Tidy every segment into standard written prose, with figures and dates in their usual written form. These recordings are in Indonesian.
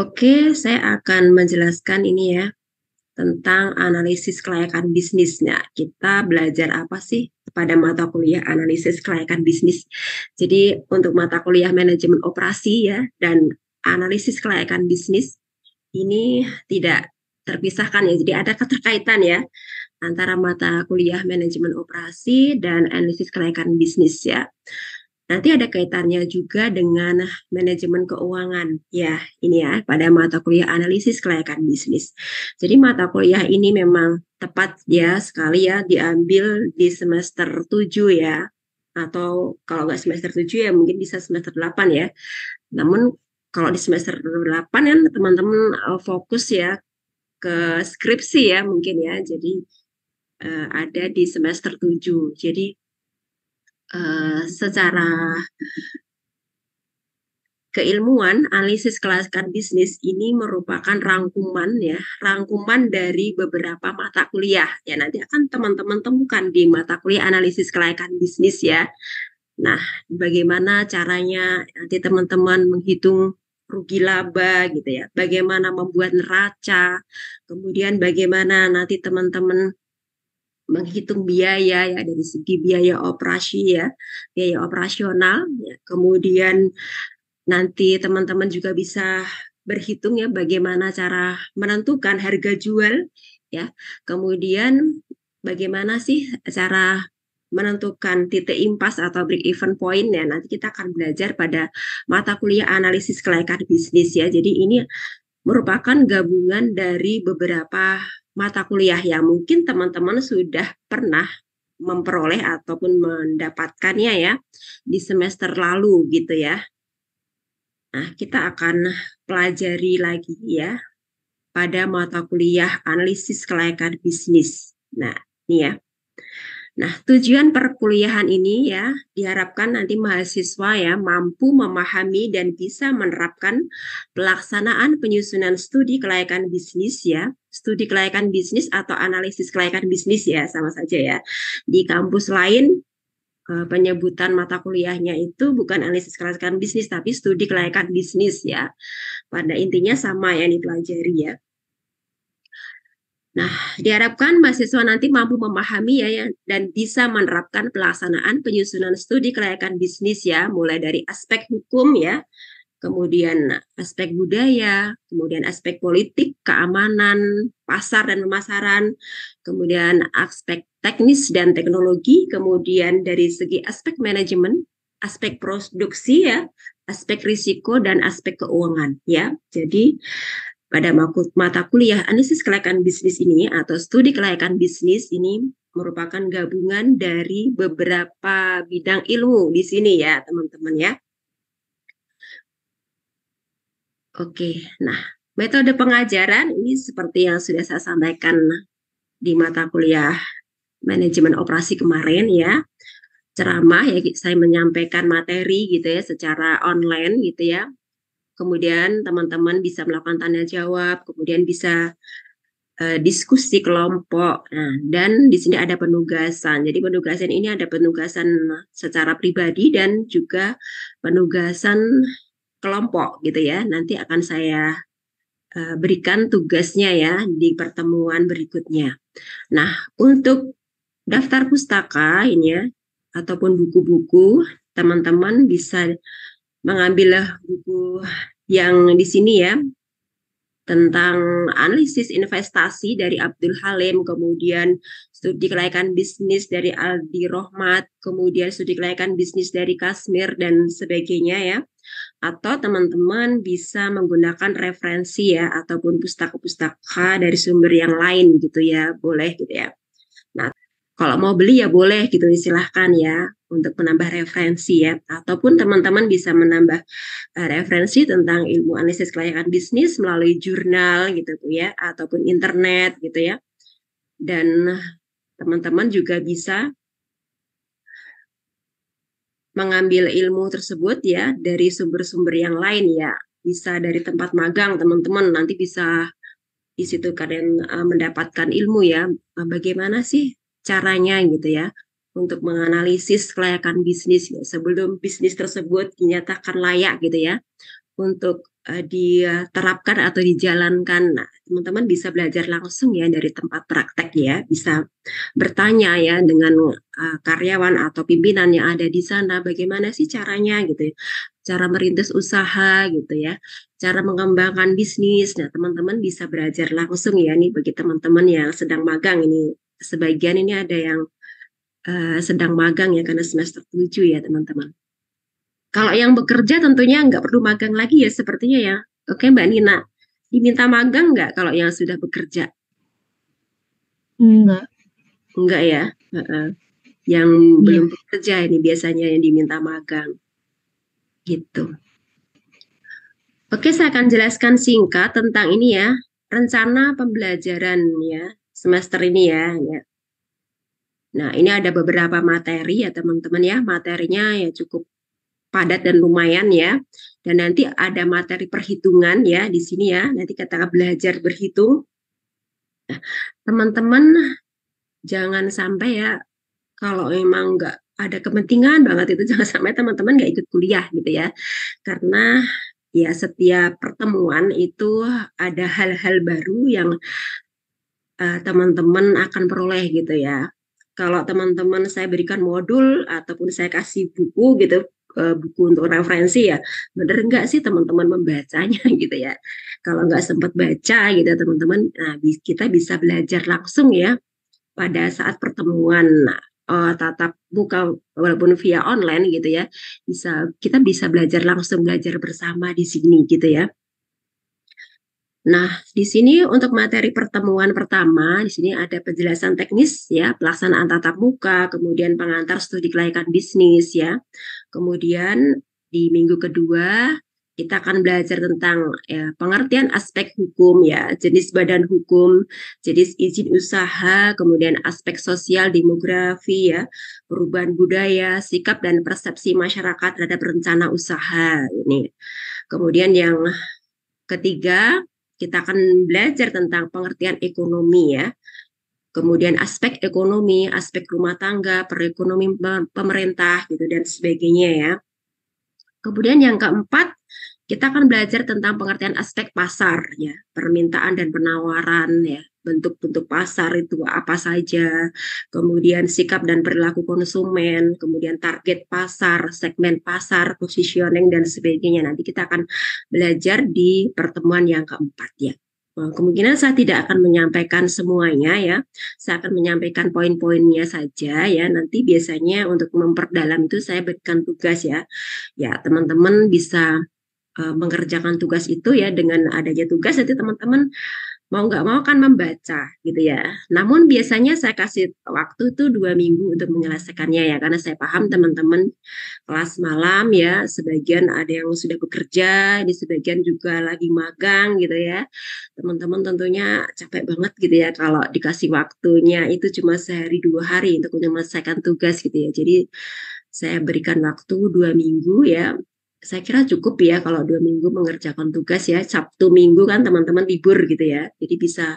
Oke, saya akan menjelaskan ini ya tentang analisis kelayakan bisnis. Nah, kita belajar apa sih pada mata kuliah analisis kelayakan bisnis? Jadi untuk mata kuliah manajemen operasi ya dan analisis kelayakan bisnis ini tidak terpisahkan ya. Jadi ada keterkaitan ya antara mata kuliah manajemen operasi dan analisis kelayakan bisnis ya. Nanti ada kaitannya juga dengan manajemen keuangan. Ya, ini ya pada mata kuliah analisis kelayakan bisnis. Jadi mata kuliah ini memang tepat ya sekali ya diambil di semester 7 ya. Atau kalau nggak semester 7 ya mungkin bisa semester 8 ya. Namun kalau di semester 8 kan teman-teman fokus ya ke skripsi ya mungkin ya. Jadi ada di semester 7. Jadi secara keilmuan analisis kelayakan bisnis ini merupakan rangkuman dari beberapa mata kuliah. Ya, nanti akan teman-teman temukan di mata kuliah analisis kelayakan bisnis ya. Nah, bagaimana caranya nanti teman-teman menghitung rugi laba gitu ya. Bagaimana membuat neraca, kemudian bagaimana nanti teman-teman menghitung biaya ya dari segi biaya operasi ya, biaya operasional ya. Kemudian nanti teman-teman juga bisa berhitung ya bagaimana cara menentukan harga jual ya. Kemudian bagaimana sih cara menentukan titik impas atau break even point ya. Nanti kita akan belajar pada mata kuliah analisis kelayakan bisnis ya. Jadi ini merupakan gabungan dari beberapa mata kuliah yang mungkin teman-teman sudah pernah memperoleh ataupun mendapatkannya ya di semester lalu gitu ya. Nah, kita akan pelajari lagi ya pada mata kuliah analisis kelayakan bisnis. Nah, ini ya. Nah, tujuan perkuliahan ini ya diharapkan nanti mahasiswa ya mampu memahami dan bisa menerapkan pelaksanaan penyusunan studi kelayakan bisnis ya. Studi kelayakan bisnis atau analisis kelayakan bisnis ya sama saja ya. Di kampus lain penyebutan mata kuliahnya itu bukan analisis kelayakan bisnis tapi studi kelayakan bisnis ya. Pada intinya sama yang dipelajari ya. Nah, diharapkan mahasiswa nanti mampu memahami ya dan bisa menerapkan pelaksanaan penyusunan studi kelayakan bisnis ya, mulai dari aspek hukum ya, kemudian aspek budaya, kemudian aspek politik, keamanan, pasar dan pemasaran, kemudian aspek teknis dan teknologi, kemudian dari segi aspek manajemen, aspek produksi ya, aspek risiko dan aspek keuangan ya. Jadi pada mata kuliah analisis kelayakan bisnis ini atau studi kelayakan bisnis ini merupakan gabungan dari beberapa bidang ilmu di sini ya teman-teman ya. Oke, nah metode pengajaran ini seperti yang sudah saya sampaikan di mata kuliah manajemen operasi kemarin ya. Ceramah ya saya menyampaikan materi gitu ya secara online gitu ya. Kemudian teman-teman bisa melakukan tanya jawab, kemudian bisa diskusi kelompok. Nah, dan di sini ada penugasan. Jadi penugasan ini ada penugasan secara pribadi dan juga penugasan kelompok gitu ya. Nanti akan saya berikan tugasnya ya di pertemuan berikutnya. Nah, untuk daftar pustaka ini ya ataupun buku-buku, teman-teman bisa mengambil buku yang di sini ya tentang analisis investasi dari Abdul Halim, kemudian studi kelayakan bisnis dari Aldi Rohmat, kemudian studi kelayakan bisnis dari Kasmir dan sebagainya ya. Atau teman-teman bisa menggunakan referensi ya ataupun pustaka-pustaka dari sumber yang lain gitu ya, boleh gitu ya. Nah, kalau mau beli ya boleh gitu silahkan ya untuk menambah referensi ya ataupun teman-teman bisa menambah referensi tentang ilmu analisis kelayakan bisnis melalui jurnal gitu ya ataupun internet gitu ya dan teman-teman juga bisa mengambil ilmu tersebut ya dari sumber-sumber yang lain ya bisa dari tempat magang teman-teman nanti bisa di situ kalian mendapatkan ilmu ya bagaimana sih caranya gitu ya untuk menganalisis kelayakan bisnis ya, sebelum bisnis tersebut dinyatakan layak gitu ya untuk diterapkan atau dijalankan. Nah, teman-teman bisa belajar langsung ya dari tempat praktek ya, bisa bertanya ya dengan karyawan atau pimpinan yang ada di sana, bagaimana sih caranya gitu ya, cara merintis usaha gitu ya, cara mengembangkan bisnis. Nah, teman-teman bisa belajar langsung ya nih bagi teman-teman yang sedang magang ini. Sebagian ini ada yang sedang magang ya karena semester 7 ya teman-teman. Kalau yang bekerja tentunya nggak perlu magang lagi ya sepertinya ya. Oke Mbak Nina, diminta magang nggak kalau yang sudah bekerja? Enggak. Enggak ya. Heeh. Yang Iya. belum bekerja ini biasanya yang diminta magang gitu. Oke, saya akan jelaskan singkat tentang ini ya, rencana pembelajaran ya semester ini ya. Ya. Nah, ini ada beberapa materi ya teman-teman ya. Materinya ya cukup padat dan lumayan ya. Dan nanti ada materi perhitungan ya di sini ya. Nanti kita belajar berhitung. Teman-teman jangan sampai ya kalau memang nggak ada kepentingan banget itu jangan sampai teman-teman nggak ikut kuliah gitu ya. Karena ya setiap pertemuan itu ada hal-hal baru yang teman-teman akan peroleh gitu ya. Kalau teman-teman saya berikan modul ataupun saya kasih buku gitu, buku untuk referensi ya, bener nggak sih teman-teman membacanya gitu ya. Kalau nggak sempat baca gitu teman-teman, nah, kita bisa belajar langsung ya pada saat pertemuan. Nah, tatap muka walaupun via online gitu ya, kita bisa belajar langsung, belajar bersama di sini gitu ya. Nah, di sini untuk materi pertemuan pertama, di sini ada penjelasan teknis ya, pelaksanaan tatap muka, kemudian pengantar studi kelayakan bisnis ya. Kemudian di minggu kedua kita akan belajar tentang ya, pengertian aspek hukum ya, jenis badan hukum, jenis izin usaha, kemudian aspek sosial, demografi ya, perubahan budaya, sikap dan persepsi masyarakat terhadap rencana usaha ini. Kemudian yang ketiga, kita akan belajar tentang pengertian ekonomi ya. Kemudian aspek ekonomi, aspek rumah tangga, perekonomian pemerintah gitu dan sebagainya ya. Kemudian yang keempat, kita akan belajar tentang pengertian aspek pasar ya, permintaan dan penawaran ya, bentuk-bentuk pasar itu apa saja, kemudian sikap dan perilaku konsumen, kemudian target pasar, segmen pasar, positioning dan sebagainya. Nanti kita akan belajar di pertemuan yang keempat ya. Kemungkinan saya tidak akan menyampaikan semuanya ya. Saya akan menyampaikan poin-poinnya saja ya. Nanti biasanya untuk memperdalam itu saya berikan tugas ya. Ya, teman-teman bisa mengerjakan tugas itu ya dengan adanya tugas nanti teman-teman mau nggak mau kan membaca gitu ya. Namun biasanya saya kasih waktu itu 2 minggu untuk menyelesaikannya ya karena saya paham teman-teman kelas malam ya sebagian ada yang sudah bekerja, di sebagian juga lagi magang gitu ya. Teman-teman tentunya capek banget gitu ya kalau dikasih waktunya itu cuma sehari 2 hari untuk menyelesaikan tugas gitu ya. Jadi saya berikan waktu 2 minggu ya, saya kira cukup ya kalau 2 minggu mengerjakan tugas ya. Sabtu Minggu kan teman-teman libur gitu ya. Jadi bisa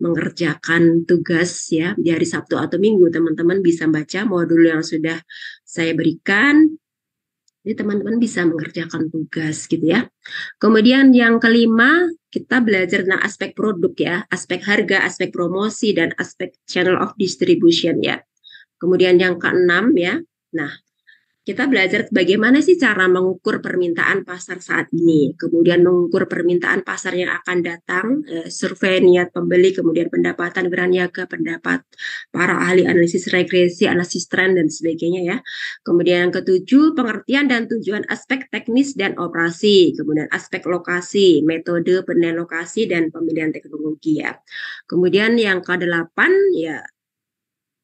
mengerjakan tugas ya di hari Sabtu atau Minggu. Teman-teman bisa baca modul yang sudah saya berikan. Jadi teman-teman bisa mengerjakan tugas gitu ya. Kemudian yang kelima, kita belajar tentang aspek produk ya, aspek harga, aspek promosi, dan aspek channel of distribution ya. Kemudian yang keenam ya, nah kita belajar bagaimana sih cara mengukur permintaan pasar saat ini, kemudian mengukur permintaan pasar yang akan datang, survei niat pembeli, kemudian pendapatan beraniaga, pendapat para ahli analisis regresi, analisis tren, dan sebagainya ya. Kemudian yang ketujuh, pengertian dan tujuan aspek teknis dan operasi, kemudian aspek lokasi, metode penilaian lokasi, dan pemilihan teknologi ya. Kemudian yang kedelapan ya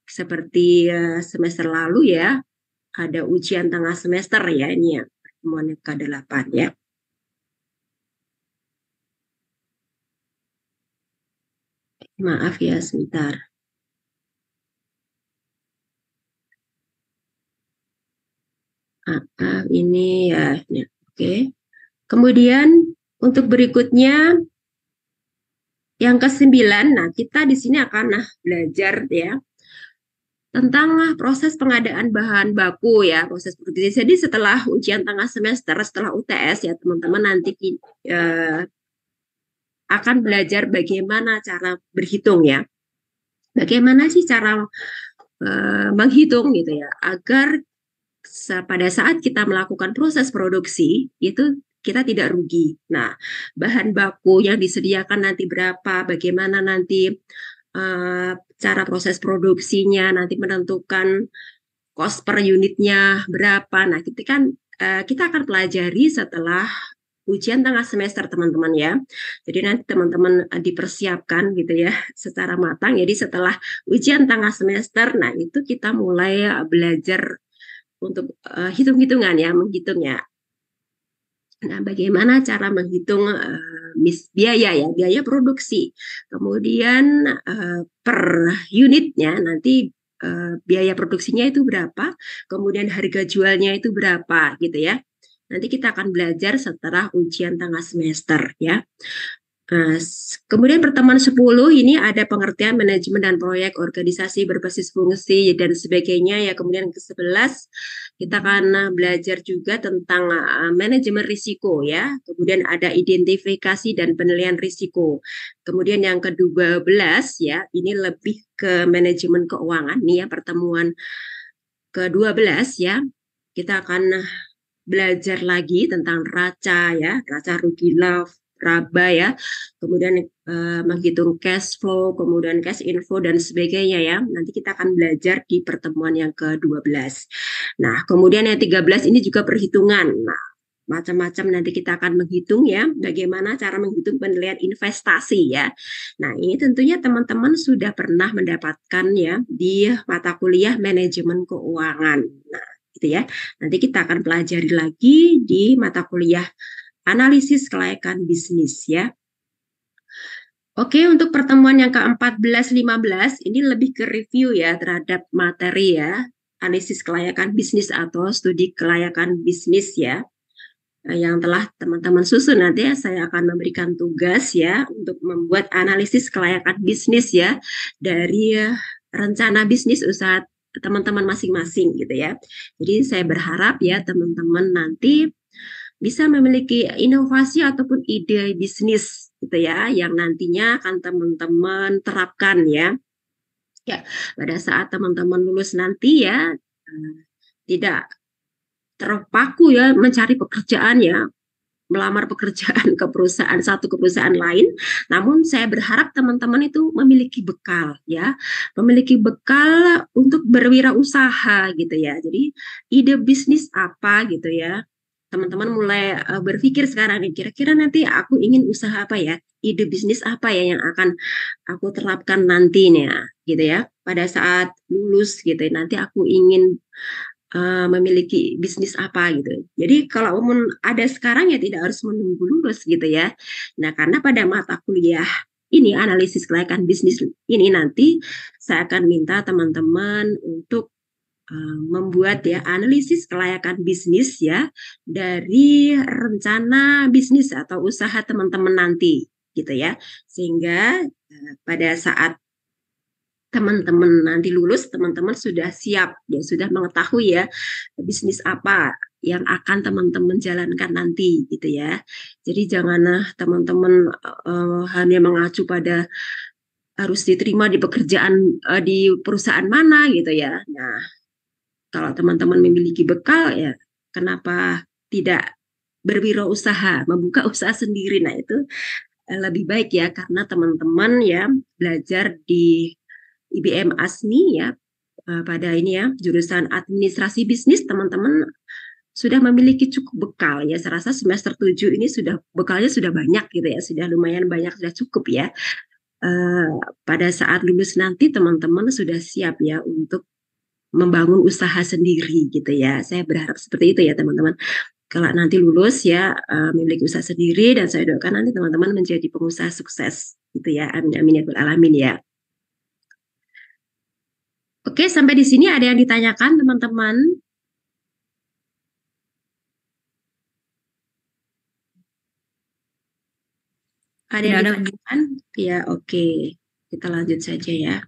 seperti semester lalu ya, ada ujian tengah semester ya ini ya pertemuan yang ke-8 ya. Maaf ya sebentar. Ini ya, ini. Oke. Kemudian untuk berikutnya yang ke-9, nah kita di sini akan belajar ya tentang proses pengadaan bahan baku ya, proses produksi. Jadi setelah ujian tengah semester, setelah UTS ya teman-teman nanti akan belajar bagaimana cara berhitung ya. Bagaimana sih cara menghitung gitu ya, agar pada saat kita melakukan proses produksi itu kita tidak rugi. Nah, bahan baku yang disediakan nanti berapa, bagaimana nanti cara proses produksinya, nanti menentukan cost per unitnya berapa. Nah, kita akan pelajari setelah ujian tengah semester teman-teman ya. Jadi nanti teman-teman dipersiapkan gitu ya secara matang. Jadi setelah ujian tengah semester, nah itu kita mulai belajar untuk hitung-hitungan ya, menghitungnya. Nah, bagaimana cara menghitung biaya ya, biaya produksi. Kemudian per unitnya nanti biaya produksinya itu berapa, kemudian harga jualnya itu berapa gitu ya. Nanti kita akan belajar setelah ujian tengah semester ya. Nah, kemudian pertemuan 10 ini ada pengertian manajemen dan proyek organisasi berbasis fungsi dan sebagainya ya. Kemudian ke-11 kita akan belajar juga tentang manajemen risiko ya. Kemudian ada identifikasi dan penilaian risiko. Kemudian yang ke-12 ya, ini lebih ke manajemen keuangan nih ya, pertemuan ke-12 ya. Kita akan belajar lagi tentang raca ya, raca rugi laba ya, kemudian menghitung cash flow, kemudian cash inflow dan sebagainya ya. Nanti kita akan belajar di pertemuan yang ke-12. Nah, kemudian yang 13 ini juga perhitungan. Nah, macam-macam nanti kita akan menghitung ya, bagaimana cara menghitung penilaian investasi ya. Nah, ini tentunya teman-teman sudah pernah mendapatkan ya di mata kuliah manajemen keuangan. Nah, gitu ya. Nanti kita akan pelajari lagi di mata kuliah analisis kelayakan bisnis ya. Oke, untuk pertemuan yang ke-14-15 ini lebih ke review ya terhadap materi ya, analisis kelayakan bisnis atau studi kelayakan bisnis ya, yang telah teman-teman susun. Nanti ya saya akan memberikan tugas ya untuk membuat analisis kelayakan bisnis ya dari rencana bisnis usaha teman-teman masing-masing gitu ya. Jadi saya berharap ya teman-teman nanti bisa memiliki inovasi ataupun ide bisnis gitu ya yang nantinya akan teman-teman terapkan ya. Ya, pada saat teman-teman lulus nanti ya tidak terpaku ya mencari pekerjaan ya, melamar pekerjaan ke perusahaan satu ke perusahaan lain. Namun saya berharap teman-teman itu memiliki bekal ya, memiliki bekal untuk berwirausaha gitu ya. Jadi ide bisnis apa gitu ya. Teman-teman mulai berpikir sekarang nih, kira-kira nanti aku ingin usaha apa ya? Ide bisnis apa ya yang akan aku terapkan nantinya gitu ya. Pada saat lulus gitu ya, nanti aku ingin memiliki bisnis apa gitu. Jadi kalau ada sekarang ya tidak harus menunggu lulus gitu ya. Nah, karena pada mata kuliah ini analisis kelayakan bisnis ini nanti saya akan minta teman-teman untuk membuat ya analisis kelayakan bisnis ya dari rencana bisnis atau usaha teman-teman nanti gitu ya. Sehingga pada saat teman-teman nanti lulus, teman-teman sudah siap, ya sudah mengetahui ya bisnis apa yang akan teman-teman jalankan nanti gitu ya. Jadi janganlah teman-teman hanya mengacu pada harus diterima di pekerjaan di perusahaan mana gitu ya. Nah, kalau teman-teman memiliki bekal ya kenapa tidak berwirausaha, membuka usaha sendiri. Nah, itu lebih baik ya karena teman-teman ya belajar di IBM ASNI ya pada ini ya jurusan administrasi bisnis teman-teman sudah memiliki cukup bekal ya. Saya rasa semester 7 ini sudah bekalnya sudah banyak gitu ya, sudah lumayan banyak, sudah cukup ya. Pada saat lulus nanti teman-teman sudah siap ya untuk membangun usaha sendiri gitu ya. Saya berharap seperti itu ya teman-teman. Kalau nanti lulus ya memiliki usaha sendiri dan saya doakan nanti teman-teman menjadi pengusaha sukses gitu ya. Amin amin ya alamin ya. Oke, sampai di sini ada yang ditanyakan teman-teman? Ada yang ditanyakan? Ya, oke. Kita lanjut saja ya.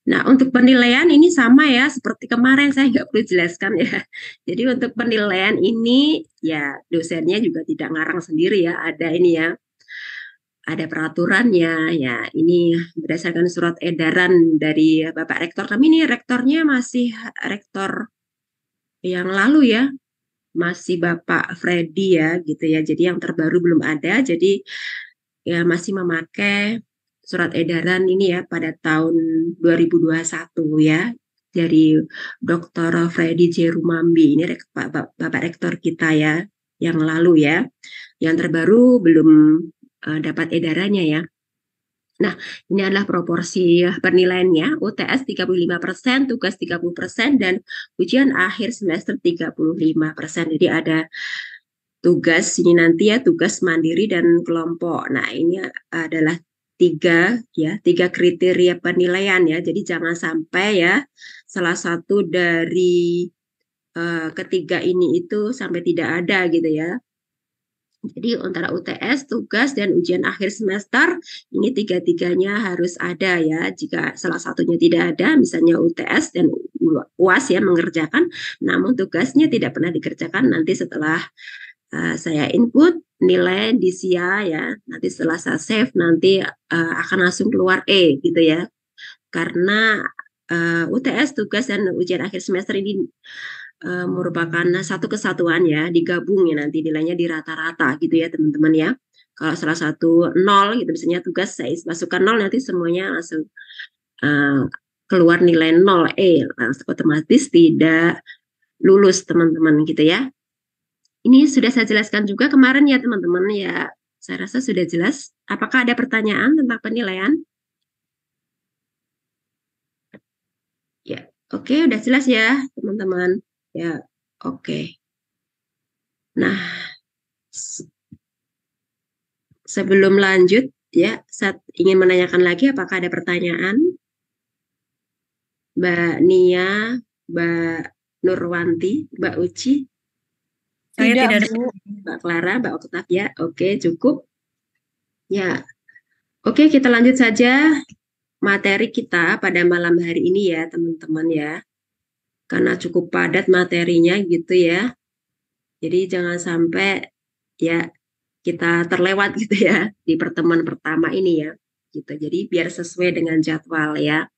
Nah, untuk penilaian ini sama ya, seperti kemarin saya nggak perlu jelaskan ya. Jadi untuk penilaian ini ya dosennya juga tidak ngarang sendiri ya, ada ini ya, ada peraturannya ya. Ini berdasarkan surat edaran dari Bapak Rektor. Kami ini rektornya masih rektor yang lalu ya, masih Bapak Freddy ya gitu ya. Jadi yang terbaru belum ada. Jadi ya masih memakai surat edaran ini ya pada tahun 2021 ya dari Dr. Freddy J. Rumambi ini Bapak Rektor kita ya yang lalu ya. Yang terbaru belum dapat edarannya ya. Nah, ini adalah proporsi penilaiannya, UTS 35%, tugas 30%, dan ujian akhir semester 35%. Jadi ada tugas ini nanti ya, tugas mandiri dan kelompok. Nah, ini adalah tiga kriteria penilaian ya. Jadi jangan sampai ya salah satu dari ketiga ini itu sampai tidak ada gitu ya. Jadi antara UTS, tugas, dan ujian akhir semester, ini tiga-tiganya harus ada ya. Jika salah satunya tidak ada, misalnya UTS dan UAS ya mengerjakan, namun tugasnya tidak pernah dikerjakan, nanti setelah saya input nilai di SIA ya, nanti setelah saya save, nanti akan langsung keluar E gitu ya. Karena UTS, tugas, dan ujian akhir semester ini merupakan satu kesatuan ya, digabung ya nanti nilainya di rata-rata gitu ya teman-teman ya. Kalau salah satu nol gitu, misalnya tugas saya masukkan nol, nanti semuanya langsung uh, keluar nilai nol langsung otomatis tidak lulus teman-teman gitu ya. Ini sudah saya jelaskan juga kemarin ya teman-teman ya. Saya rasa sudah jelas. Apakah ada pertanyaan tentang penilaian? Ya, oke, udah jelas ya teman-teman. Ya, oke. Nah, sebelum lanjut ya, saya ingin menanyakan lagi apakah ada pertanyaan? Mbak Nia, Mbak Nurwanti, Mbak Uci, Saya tidak ada. Mbak Clara, Mbak Oktavia. Oke, cukup. Ya, oke kita lanjut saja materi kita pada malam hari ini ya teman-teman ya. Karena cukup padat materinya gitu ya. Jadi jangan sampai ya kita terlewat gitu ya di pertemuan pertama ini ya. Gitu. Jadi biar sesuai dengan jadwal ya.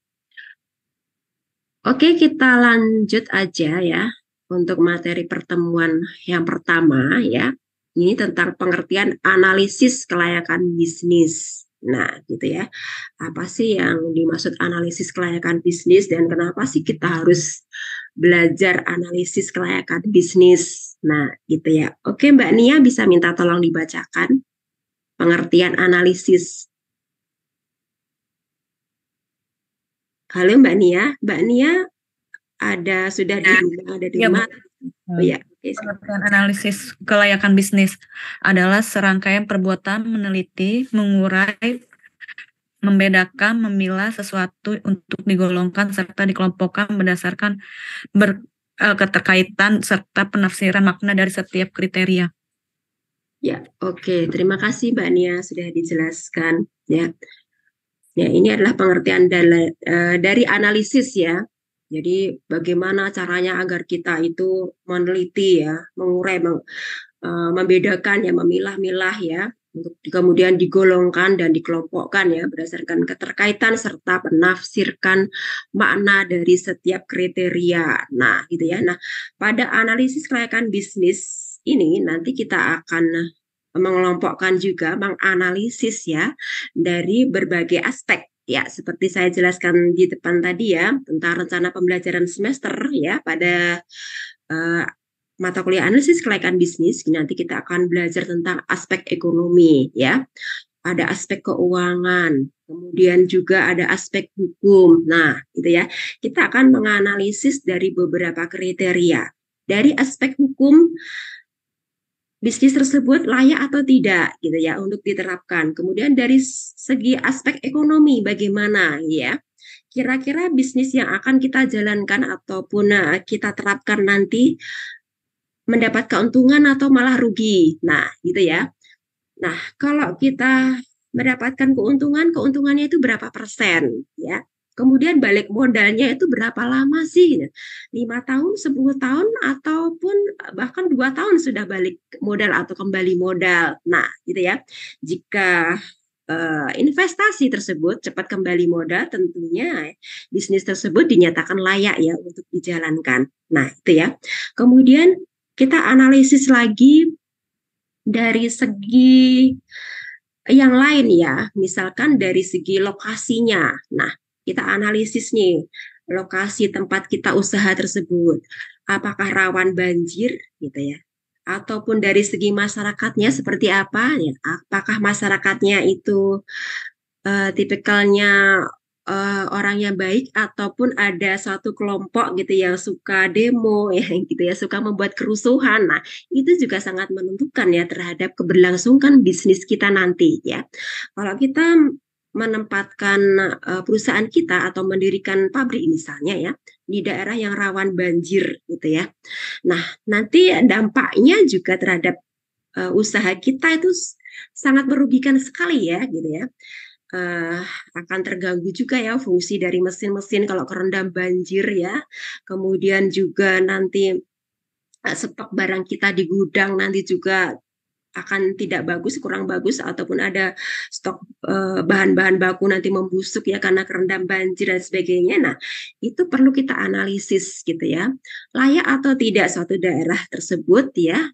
Oke, kita lanjut aja ya untuk materi pertemuan yang pertama ya. Ini tentang pengertian analisis kelayakan bisnis. Nah, gitu ya. Apa sih yang dimaksud analisis kelayakan bisnis dan kenapa sih kita harus belajar analisis kelayakan bisnis? Nah, gitu ya. Oke, Mbak Nia bisa minta tolong dibacakan pengertian analisis. Halo Mbak Nia, Mbak Nia sudah di rumah, ada di Ya, Bu. rumah. Oh ya, oke. Pengertian analisis kelayakan bisnis adalah serangkaian perbuatan meneliti, mengurai, membedakan, memilah sesuatu untuk digolongkan serta dikelompokkan berdasarkan keterkaitan serta penafsiran makna dari setiap kriteria. Ya, oke. Terima kasih Mbak Nia sudah dijelaskan. Ya, ya ini adalah pengertian dari analisis ya. Jadi bagaimana caranya agar kita itu meneliti ya, mengurai, membedakan ya, memilah-milah ya, untuk kemudian digolongkan dan dikelompokkan ya berdasarkan keterkaitan serta menafsirkan makna dari setiap kriteria. Nah, gitu ya. Nah, pada analisis kelayakan bisnis ini nanti kita akan mengelompokkan juga, menganalisis ya dari berbagai aspek ya seperti saya jelaskan di depan tadi ya tentang rencana pembelajaran semester ya pada uh, mata kuliah analisis kelayakan bisnis. Nanti kita akan belajar tentang aspek ekonomi ya, ada aspek keuangan, kemudian juga ada aspek hukum. Nah, gitu ya. Kita akan menganalisis dari beberapa kriteria. Dari aspek hukum, bisnis tersebut layak atau tidak gitu ya untuk diterapkan. Kemudian dari segi aspek ekonomi bagaimana ya? Kira-kira bisnis yang akan kita jalankan ataupun kita terapkan nanti mendapat keuntungan atau malah rugi. Nah, gitu ya. Nah, kalau kita mendapatkan keuntungan, keuntungannya itu berapa persen ya? Kemudian balik modalnya itu berapa lama sih? 5 tahun, 10 tahun, ataupun bahkan 2 tahun sudah balik modal atau kembali modal. Nah, gitu ya. Jika investasi tersebut cepat kembali modal, tentunya bisnis tersebut dinyatakan layak ya untuk dijalankan. Nah, itu ya. Kemudian kita analisis lagi dari segi yang lain ya, misalkan dari segi lokasinya. Nah, kita analisis nih lokasi tempat kita usaha tersebut, apakah rawan banjir gitu ya, ataupun dari segi masyarakatnya seperti apa ya, apakah masyarakatnya itu tipikalnya orang yang baik, ataupun ada satu kelompok gitu yang suka demo ya gitu ya, suka membuat kerusuhan. Nah, itu juga sangat menentukan ya terhadap keberlangsungan bisnis kita nanti ya. Kalau kita menempatkan perusahaan kita atau mendirikan pabrik misalnya ya di daerah yang rawan banjir gitu ya. Nah, nanti dampaknya juga terhadap usaha kita itu sangat merugikan sekali ya gitu ya. Akan terganggu juga ya fungsi dari mesin-mesin kalau kerendam banjir ya. Kemudian juga nanti stok barang kita di gudang nanti juga akan tidak bagus, kurang bagus, ataupun ada stok bahan-bahan baku nanti membusuk ya karena kerendam banjir dan sebagainya. Nah, itu perlu kita analisis gitu ya. Layak atau tidak suatu daerah tersebut ya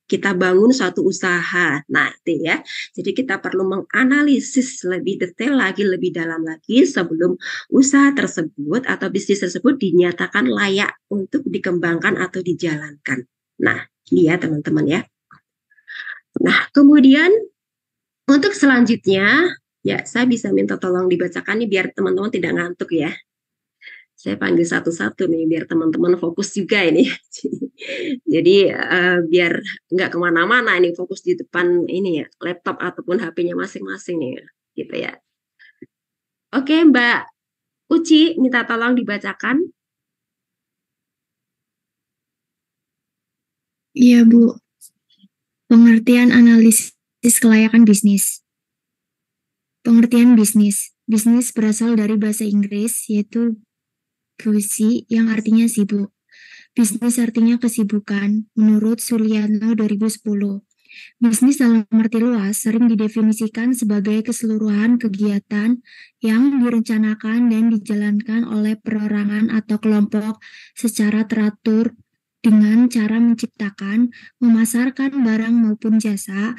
kita bangun suatu usaha. Nah, itu ya. Jadi kita perlu menganalisis lebih detail lagi, lebih dalam lagi sebelum usaha tersebut atau bisnis tersebut dinyatakan layak untuk dikembangkan atau dijalankan. Nah, ini ya teman-teman ya. Nah, kemudian untuk selanjutnya, ya saya bisa minta tolong dibacakan nih biar teman-teman tidak ngantuk ya. Saya panggil satu-satu nih biar teman-teman fokus juga ini. Jadi biar nggak kemana-mana ini, fokus di depan ini ya, laptop ataupun HP-nya masing-masing nih, gitu ya. Oke, Mbak Uci, minta tolong dibacakan. Iya, Bu. Pengertian analisis kelayakan bisnis. Pengertian bisnis. Bisnis berasal dari bahasa Inggris, yaitu busy, yang artinya sibuk. Bisnis artinya kesibukan, menurut Suliano 2010. Bisnis dalam arti luas sering didefinisikan sebagai keseluruhan kegiatan yang direncanakan dan dijalankan oleh perorangan atau kelompok secara teratur dengan cara menciptakan, memasarkan barang maupun jasa,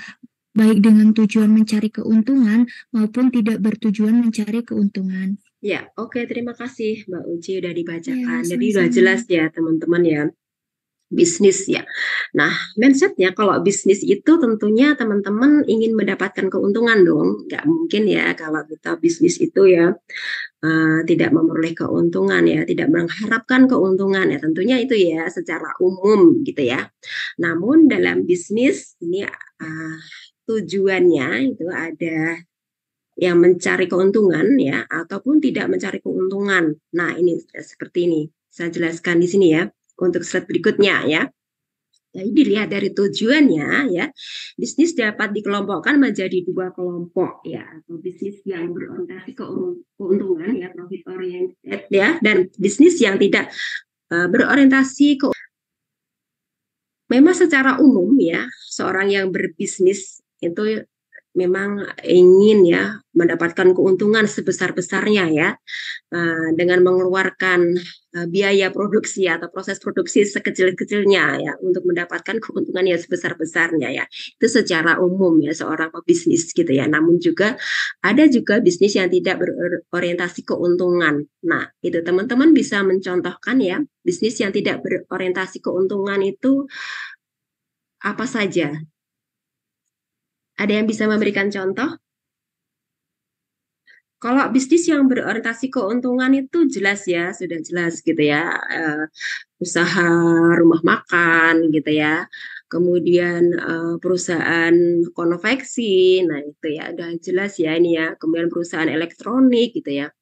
baik dengan tujuan mencari keuntungan maupun tidak bertujuan mencari keuntungan. Ya, oke, terima kasih Mbak Uci udah dibacakan. Ya, Jadi udah sama-sama. jelas ya teman-teman ya. Bisnis ya. Nah, mindsetnya kalau bisnis itu tentunya teman-teman ingin mendapatkan keuntungan dong. Nggak mungkin ya kalau kita bisnis itu ya tidak memperoleh keuntungan ya, tidak mengharapkan keuntungan ya. Tentunya itu ya secara umum gitu ya. Namun dalam bisnis ini tujuannya itu ada yang mencari keuntungan ya, ataupun tidak mencari keuntungan. Nah, ini seperti ini. Saya jelaskan di sini ya untuk slide berikutnya ya. Jadi dilihat dari tujuannya ya, bisnis dapat dikelompokkan menjadi dua kelompok ya, atau bisnis yang berorientasi keuntungan ya, profit oriented ya, dan bisnis yang tidak berorientasi ke. Memang secara umum ya, seorang yang berbisnis itu memang ingin ya mendapatkan keuntungan sebesar-besarnya ya, dengan mengeluarkan biaya produksi atau proses produksi sekecil-kecilnya ya untuk mendapatkan keuntungan yang sebesar-besarnya ya. Itu secara umum ya seorang pebisnis gitu ya. Namun juga ada juga bisnis yang tidak berorientasi keuntungan. Nah, itu teman-teman bisa mencontohkan ya, bisnis yang tidak berorientasi keuntungan itu apa saja? Ada yang bisa memberikan contoh? Kalau bisnis yang berorientasi keuntungan itu jelas ya, sudah jelas gitu ya, usaha rumah makan gitu ya, kemudian perusahaan konveksi, nah itu ya udah jelas ya ini ya, kemudian perusahaan elektronik gitu ya.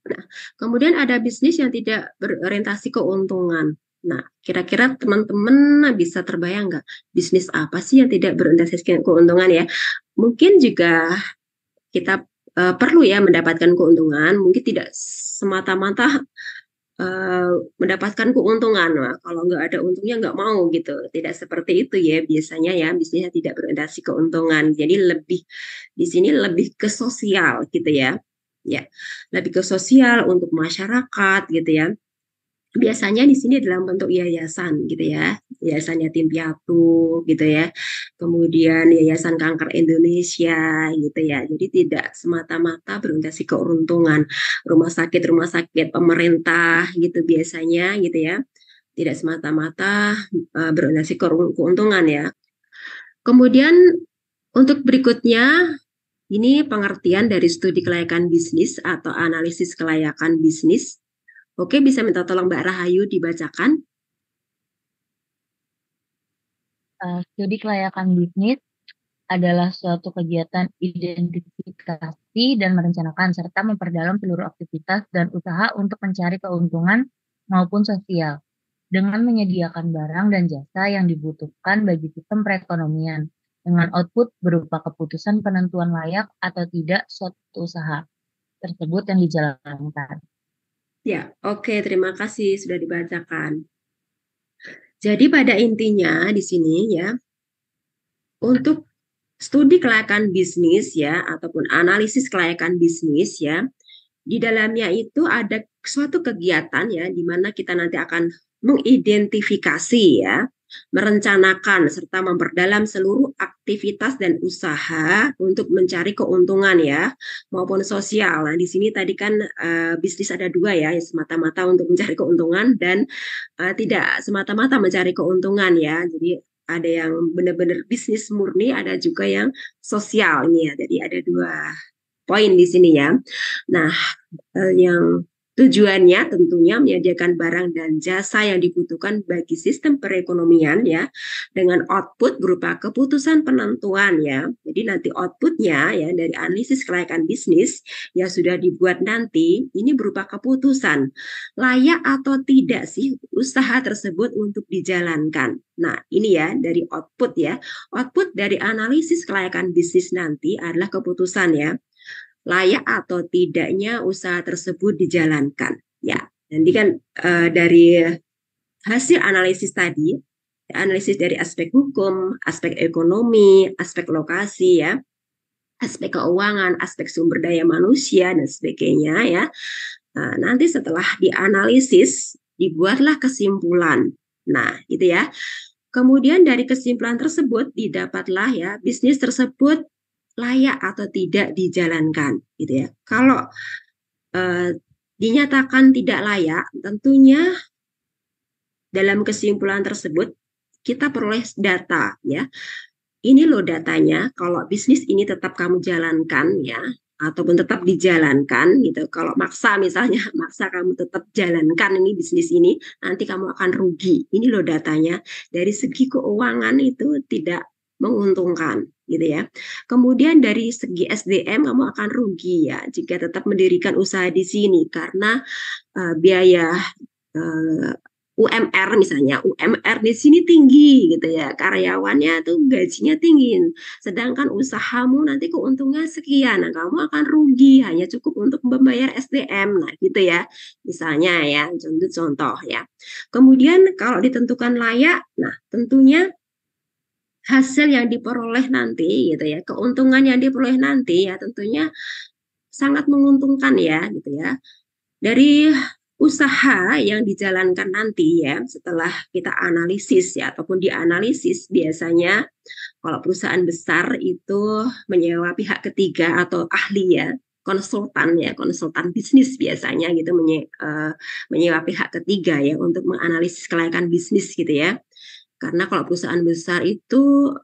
Nah, kemudian ada bisnis yang tidak berorientasi keuntungan. Nah, kira-kira teman-teman bisa terbayang nggak bisnis apa sih yang tidak berorientasi keuntungan ya? Mungkin juga kita perlu ya mendapatkan keuntungan, mungkin tidak semata-mata mendapatkan keuntungan. Nah, kalau nggak ada untungnya nggak mau gitu. Tidak seperti itu ya biasanya ya, bisnisnya tidak berorientasi keuntungan. Jadi lebih di sini lebih ke sosial gitu ya. Ya, lebih ke sosial untuk masyarakat gitu ya. Biasanya di sini dalam bentuk yayasan gitu ya, yayasan yatim piatu gitu ya, kemudian yayasan kanker Indonesia gitu ya. Jadi tidak semata-mata berorientasi keuntungan. Rumah sakit pemerintah gitu biasanya gitu ya, tidak semata-mata berorientasi keuntungan ya. Kemudian untuk berikutnya ini pengertian dari studi kelayakan bisnis atau analisis kelayakan bisnis. Oke, bisa minta tolong Mbak Rahayu dibacakan. Studi kelayakan bisnis adalah suatu kegiatan identifikasi dan merencanakan serta memperdalam seluruh aktivitas dan usaha untuk mencari keuntungan maupun sosial dengan menyediakan barang dan jasa yang dibutuhkan bagi sistem perekonomian dengan output berupa keputusan penentuan layak atau tidak suatu usaha tersebut yang dijalankan. Ya, oke, terima kasih sudah dibacakan. Jadi pada intinya di sini ya, untuk studi kelayakan bisnis ya, ataupun analisis kelayakan bisnis ya, di dalamnya itu ada suatu kegiatan ya, di mana kita nanti akan mengidentifikasi ya, merencanakan serta memperdalam seluruh aktivitas dan usaha untuk mencari keuntungan ya maupun sosial. Nah, di sini tadi kan bisnis ada dua ya, semata-mata untuk mencari keuntungan dan tidak semata-mata mencari keuntungan ya. Jadi ada yang benar-benar bisnis murni, ada juga yang sosial ini ya. Jadi ada dua poin di sini ya. Nah, yang tujuannya tentunya menyediakan barang dan jasa yang dibutuhkan bagi sistem perekonomian ya, dengan output berupa keputusan penentuan ya. Jadi nanti outputnya ya dari analisis kelayakan bisnis yang sudah dibuat nanti ini berupa keputusan layak atau tidak sih usaha tersebut untuk dijalankan. Nah ini ya dari output ya. Output dari analisis kelayakan bisnis nanti adalah keputusan ya, layak atau tidaknya usaha tersebut dijalankan. Ya, nanti kan dari hasil analisis tadi, analisis dari aspek hukum, aspek ekonomi, aspek lokasi ya, aspek keuangan, aspek sumber daya manusia dan sebagainya ya. Nah, nanti setelah dianalisis dibuatlah kesimpulan. Nah, gitu ya. Kemudian dari kesimpulan tersebut didapatlah ya bisnis tersebut layak atau tidak dijalankan gitu ya. Kalau dinyatakan tidak layak, tentunya dalam kesimpulan tersebut kita peroleh data ya. Ini loh datanya, kalau bisnis ini tetap kamu jalankan ya, ataupun tetap dijalankan gitu. Kalau maksa misalnya, maksa kamu tetap jalankan ini bisnis ini, nanti kamu akan rugi. Ini loh datanya, dari segi keuangan itu tidak menguntungkan gitu ya. Kemudian dari segi SDM kamu akan rugi ya jika tetap mendirikan usaha di sini karena biaya UMR misalnya, UMR di sini tinggi gitu ya, karyawannya tuh gajinya tinggi, sedangkan usahamu nanti keuntungan sekian, nah kamu akan rugi hanya cukup untuk membayar SDM, nah gitu ya, misalnya ya, contoh ya. Kemudian kalau ditentukan layak, nah tentunya hasil yang diperoleh nanti gitu ya, keuntungan yang diperoleh nanti ya tentunya sangat menguntungkan ya gitu ya. Dari usaha yang dijalankan nanti ya setelah kita analisis ya ataupun dianalisis, biasanya kalau perusahaan besar itu menyewa pihak ketiga atau ahli ya, konsultan ya, konsultan bisnis biasanya gitu menyewa pihak ketiga ya untuk menganalisis kelayakan bisnis gitu ya. Karena kalau perusahaan besar itu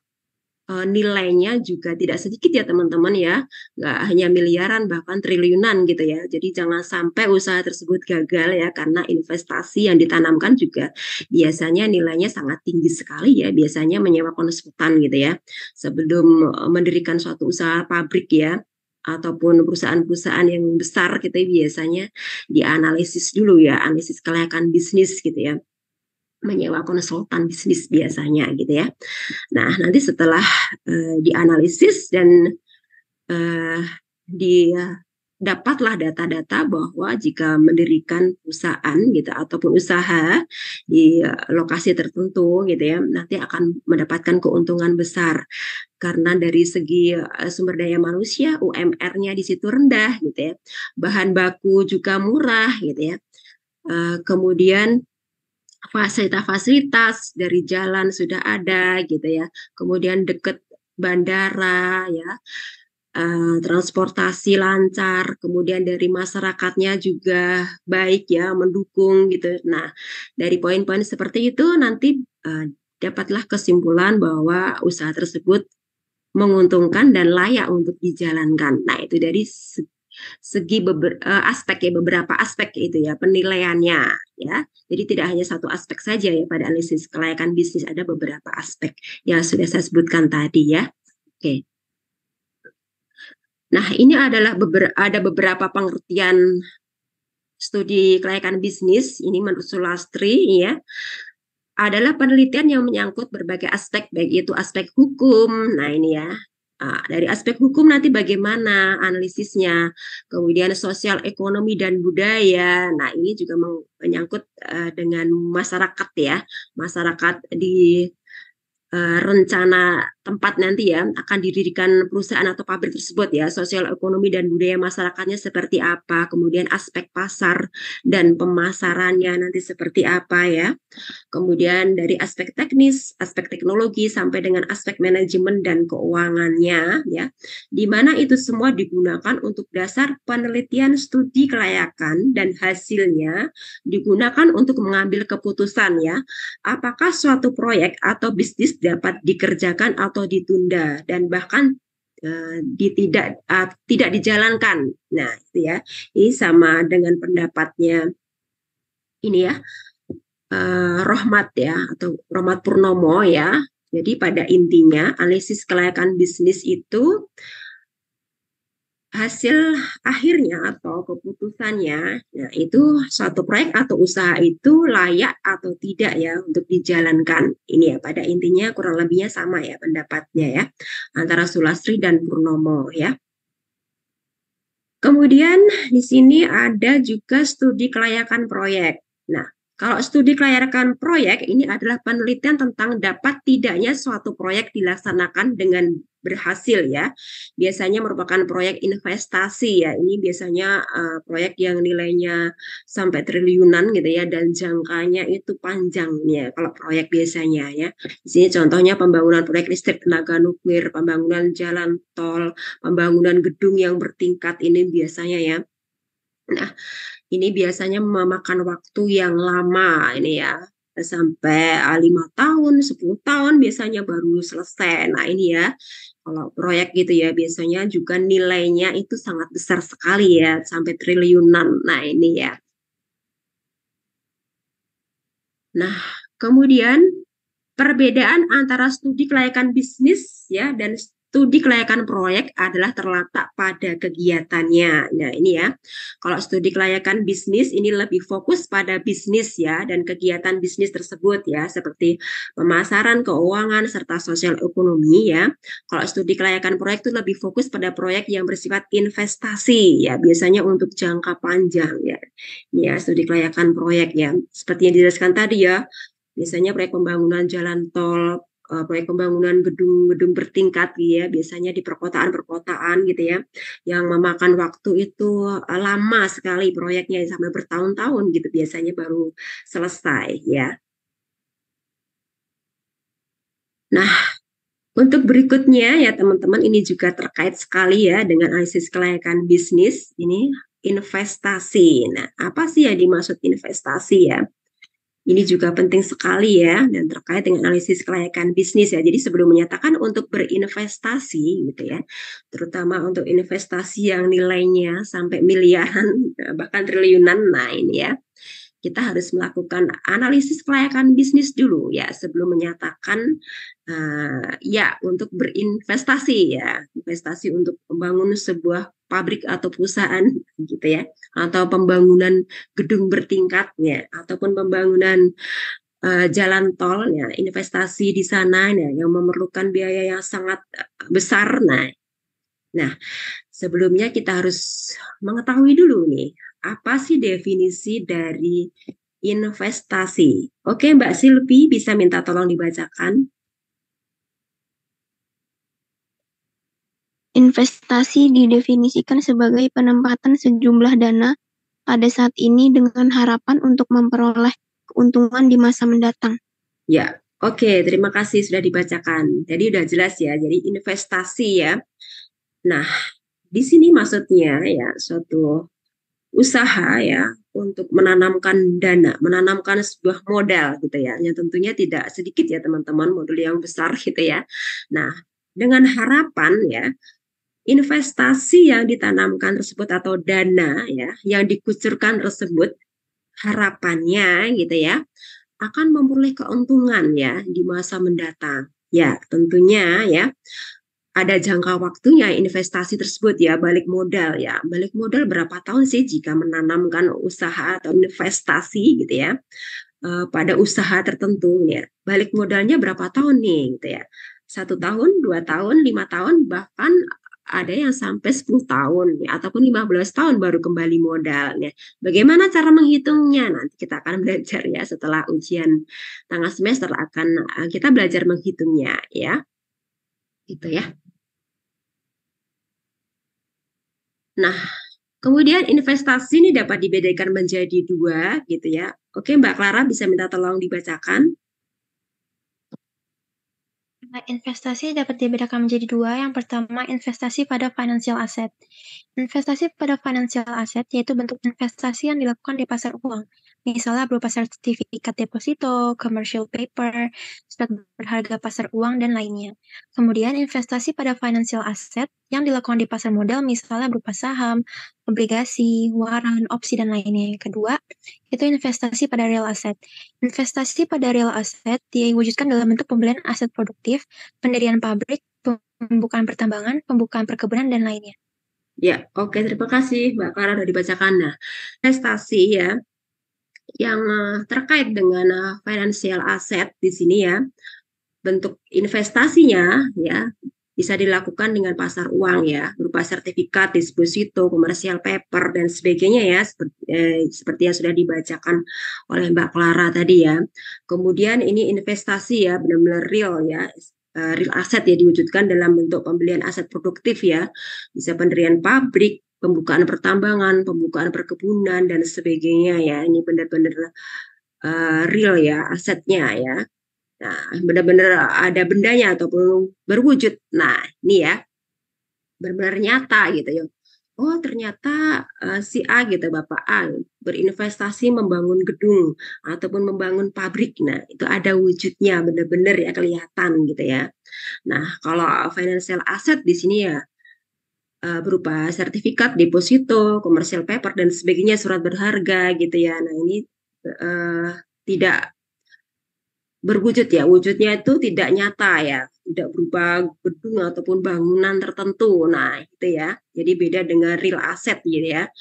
nilainya juga tidak sedikit ya teman-teman ya, nggak hanya miliaran bahkan triliunan gitu ya. Jadi jangan sampai usaha tersebut gagal ya, karena investasi yang ditanamkan juga biasanya nilainya sangat tinggi sekali ya, biasanya menyewa konsultan gitu ya sebelum mendirikan suatu usaha pabrik ya ataupun perusahaan-perusahaan yang besar gitu ya, biasanya dianalisis dulu ya, analisis kelayakan bisnis gitu ya, menyewa konsultan bisnis biasanya gitu ya. Nah, nanti setelah dianalisis dan dapatlah data-data bahwa jika mendirikan perusahaan gitu ataupun usaha di lokasi tertentu gitu ya, nanti akan mendapatkan keuntungan besar karena dari segi sumber daya manusia, UMR-nya di situ rendah gitu ya, bahan baku juga murah gitu ya. Kemudian fasilitas-fasilitas dari jalan sudah ada gitu ya, kemudian dekat bandara ya, transportasi lancar, kemudian dari masyarakatnya juga baik ya, mendukung gitu. Nah, dari poin-poin seperti itu nanti dapatlah kesimpulan bahwa usaha tersebut menguntungkan dan layak untuk dijalankan. Nah, itu dari segi aspek ya, beberapa aspek itu ya penilaiannya ya. Jadi tidak hanya satu aspek saja ya pada analisis kelayakan bisnis, ada beberapa aspek yang sudah saya sebutkan tadi ya. Oke. Nah, ini adalah ada beberapa pengertian studi kelayakan bisnis. Ini menurut Sulastri ya, adalah penelitian yang menyangkut berbagai aspek, baik itu aspek hukum. Nah, ini ya. Dari aspek hukum nanti bagaimana analisisnya, kemudian sosial, ekonomi, dan budaya. Nah, ini juga menyangkut dengan masyarakat ya, masyarakat di rencana tempat nanti ya akan didirikan perusahaan atau pabrik tersebut ya, sosial ekonomi dan budaya masyarakatnya seperti apa, kemudian aspek pasar dan pemasarannya nanti seperti apa ya, kemudian dari aspek teknis, aspek teknologi sampai dengan aspek manajemen dan keuangannya ya, di mana itu semua digunakan untuk dasar penelitian studi kelayakan dan hasilnya digunakan untuk mengambil keputusan ya, apakah suatu proyek atau bisnis dapat dikerjakan atau ditunda dan bahkan tidak dijalankan. Nah, itu ya. Ini sama dengan pendapatnya ini ya, Rohmat ya, atau Rohmat Purnomo ya. Jadi pada intinya analisis kelayakan bisnis itu hasil akhirnya atau keputusannya, nah itu suatu proyek atau usaha itu layak atau tidak ya untuk dijalankan. Ini ya pada intinya kurang lebihnya sama ya pendapatnya ya antara Sulastri dan Purnomo ya. Kemudian di sini ada juga studi kelayakan proyek. Nah, kalau studi kelayakan proyek ini adalah penelitian tentang dapat tidaknya suatu proyek dilaksanakan dengan berhasil ya. Biasanya merupakan proyek investasi ya. Ini biasanya proyek yang nilainya sampai triliunan gitu ya, dan jangkanya itu panjangnya kalau proyek biasanya ya. Di sini contohnya pembangunan proyek listrik tenaga nuklir, pembangunan jalan tol, pembangunan gedung yang bertingkat ini biasanya ya. Nah, ini biasanya memakan waktu yang lama ini ya, sampai 5 tahun, 10 tahun biasanya baru selesai. Nah, ini ya, kalau proyek gitu ya, biasanya juga nilainya itu sangat besar sekali ya, sampai triliunan. Nah, ini ya. Nah, kemudian perbedaan antara studi kelayakan bisnis ya dan studi kelayakan proyek adalah terletak pada kegiatannya. Nah, ini ya. Kalau studi kelayakan bisnis ini lebih fokus pada bisnis ya dan kegiatan bisnis tersebut ya, seperti pemasaran, keuangan serta sosial ekonomi ya. Kalau studi kelayakan proyek itu lebih fokus pada proyek yang bersifat investasi ya, biasanya untuk jangka panjang ya. Ini ya studi kelayakan proyek ya. Seperti yang dijelaskan tadi ya, biasanya proyek pembangunan jalan tol, proyek pembangunan gedung-gedung bertingkat gitu ya, biasanya di perkotaan-perkotaan gitu ya, yang memakan waktu itu lama sekali proyeknya sampai bertahun-tahun gitu biasanya baru selesai ya. Nah, untuk berikutnya ya teman-teman, ini juga terkait sekali ya dengan analisis kelayakan bisnis, ini investasi. Nah, apa sih yang dimaksud investasi ya? Ini juga penting sekali ya dan terkait dengan analisis kelayakan bisnis ya. Jadi sebelum menyatakan untuk berinvestasi gitu ya, terutama untuk investasi yang nilainya sampai miliaran bahkan triliunan, nah ini ya, kita harus melakukan analisis kelayakan bisnis dulu ya sebelum menyatakan ya untuk berinvestasi ya, investasi untuk membangun sebuah pabrik atau perusahaan gitu ya, atau pembangunan gedung bertingkatnya ataupun pembangunan jalan tol ya, investasi di sana ya, yang memerlukan biaya yang sangat besar. Nah, Nah, sebelumnya kita harus mengetahui dulu nih, apa sih definisi dari investasi? Oke, Mbak Silvi bisa minta tolong dibacakan. Investasi didefinisikan sebagai penempatan sejumlah dana pada saat ini dengan harapan untuk memperoleh keuntungan di masa mendatang. Ya, oke, terima kasih sudah dibacakan. Jadi udah jelas ya, jadi investasi ya. Nah, di sini maksudnya ya suatu usaha ya untuk menanamkan dana, menanamkan sebuah modal gitu ya. Yang tentunya tidak sedikit ya teman-teman, modal yang besar gitu ya. Nah, dengan harapan ya investasi yang ditanamkan tersebut atau dana ya yang dikucurkan tersebut harapannya gitu ya akan memperoleh keuntungan ya di masa mendatang. Ya, tentunya ya ada jangka waktunya investasi tersebut ya, balik modal ya. Balik modal berapa tahun sih jika menanamkan usaha atau investasi gitu ya pada usaha tertentu ya. Balik modalnya berapa tahun nih gitu ya. 1 tahun, 2 tahun, 5 tahun, bahkan ada yang sampai 10 tahun ya, ataupun 15 tahun baru kembali modalnya. Bagaimana cara menghitungnya? Nanti kita akan belajar ya setelah ujian tengah semester akan kita belajar menghitungnya ya. Gitu ya. Nah, kemudian investasi ini dapat dibedakan menjadi dua gitu ya. Oke, Mbak Clara bisa minta tolong dibacakan. Nah, investasi dapat dibedakan menjadi dua. Yang pertama, investasi pada financial asset. Investasi pada financial asset yaitu bentuk investasi yang dilakukan di pasar uang. Misalnya berupa sertifikat deposito, commercial paper, surat berharga pasar uang, dan lainnya. Kemudian investasi pada financial asset yang dilakukan di pasar modal misalnya berupa saham, obligasi, waran, opsi, dan lainnya. Yang kedua, itu investasi pada real asset. Investasi pada real asset diwujudkan dalam bentuk pembelian aset produktif, pendirian pabrik, pembukaan pertambangan, pembukaan perkebunan, dan lainnya. Ya, oke, terima kasih Mbak Clara sudah dibacakan. Nah, investasi ya yang terkait dengan financial asset di sini ya, bentuk investasinya ya bisa dilakukan dengan pasar uang ya, berupa sertifikat, deposito, komersial paper dan sebagainya ya, seperti yang sudah dibacakan oleh Mbak Clara tadi ya. Kemudian ini investasi ya, benar-benar real ya, real asset ya diwujudkan dalam bentuk pembelian aset produktif ya, bisa pendirian pabrik, pembukaan pertambangan, pembukaan perkebunan dan sebagainya ya. Ini benar-benar real ya asetnya ya. Nah, benar-benar ada bendanya ataupun berwujud. Nah, ini ya, benar-benar nyata gitu ya. Oh, ternyata si A gitu, Bapak A berinvestasi membangun gedung ataupun membangun pabrik. Nah, itu ada wujudnya, benar-benar ya kelihatan gitu ya. Nah, kalau financial asset di sini ya berupa sertifikat, deposito, commercial paper dan sebagainya, surat berharga gitu ya. Nah, ini tidak berwujud ya, wujudnya itu tidak nyata ya, tidak berupa gedung ataupun bangunan tertentu. Nah, itu ya. Jadi beda dengan real asset gitu ya.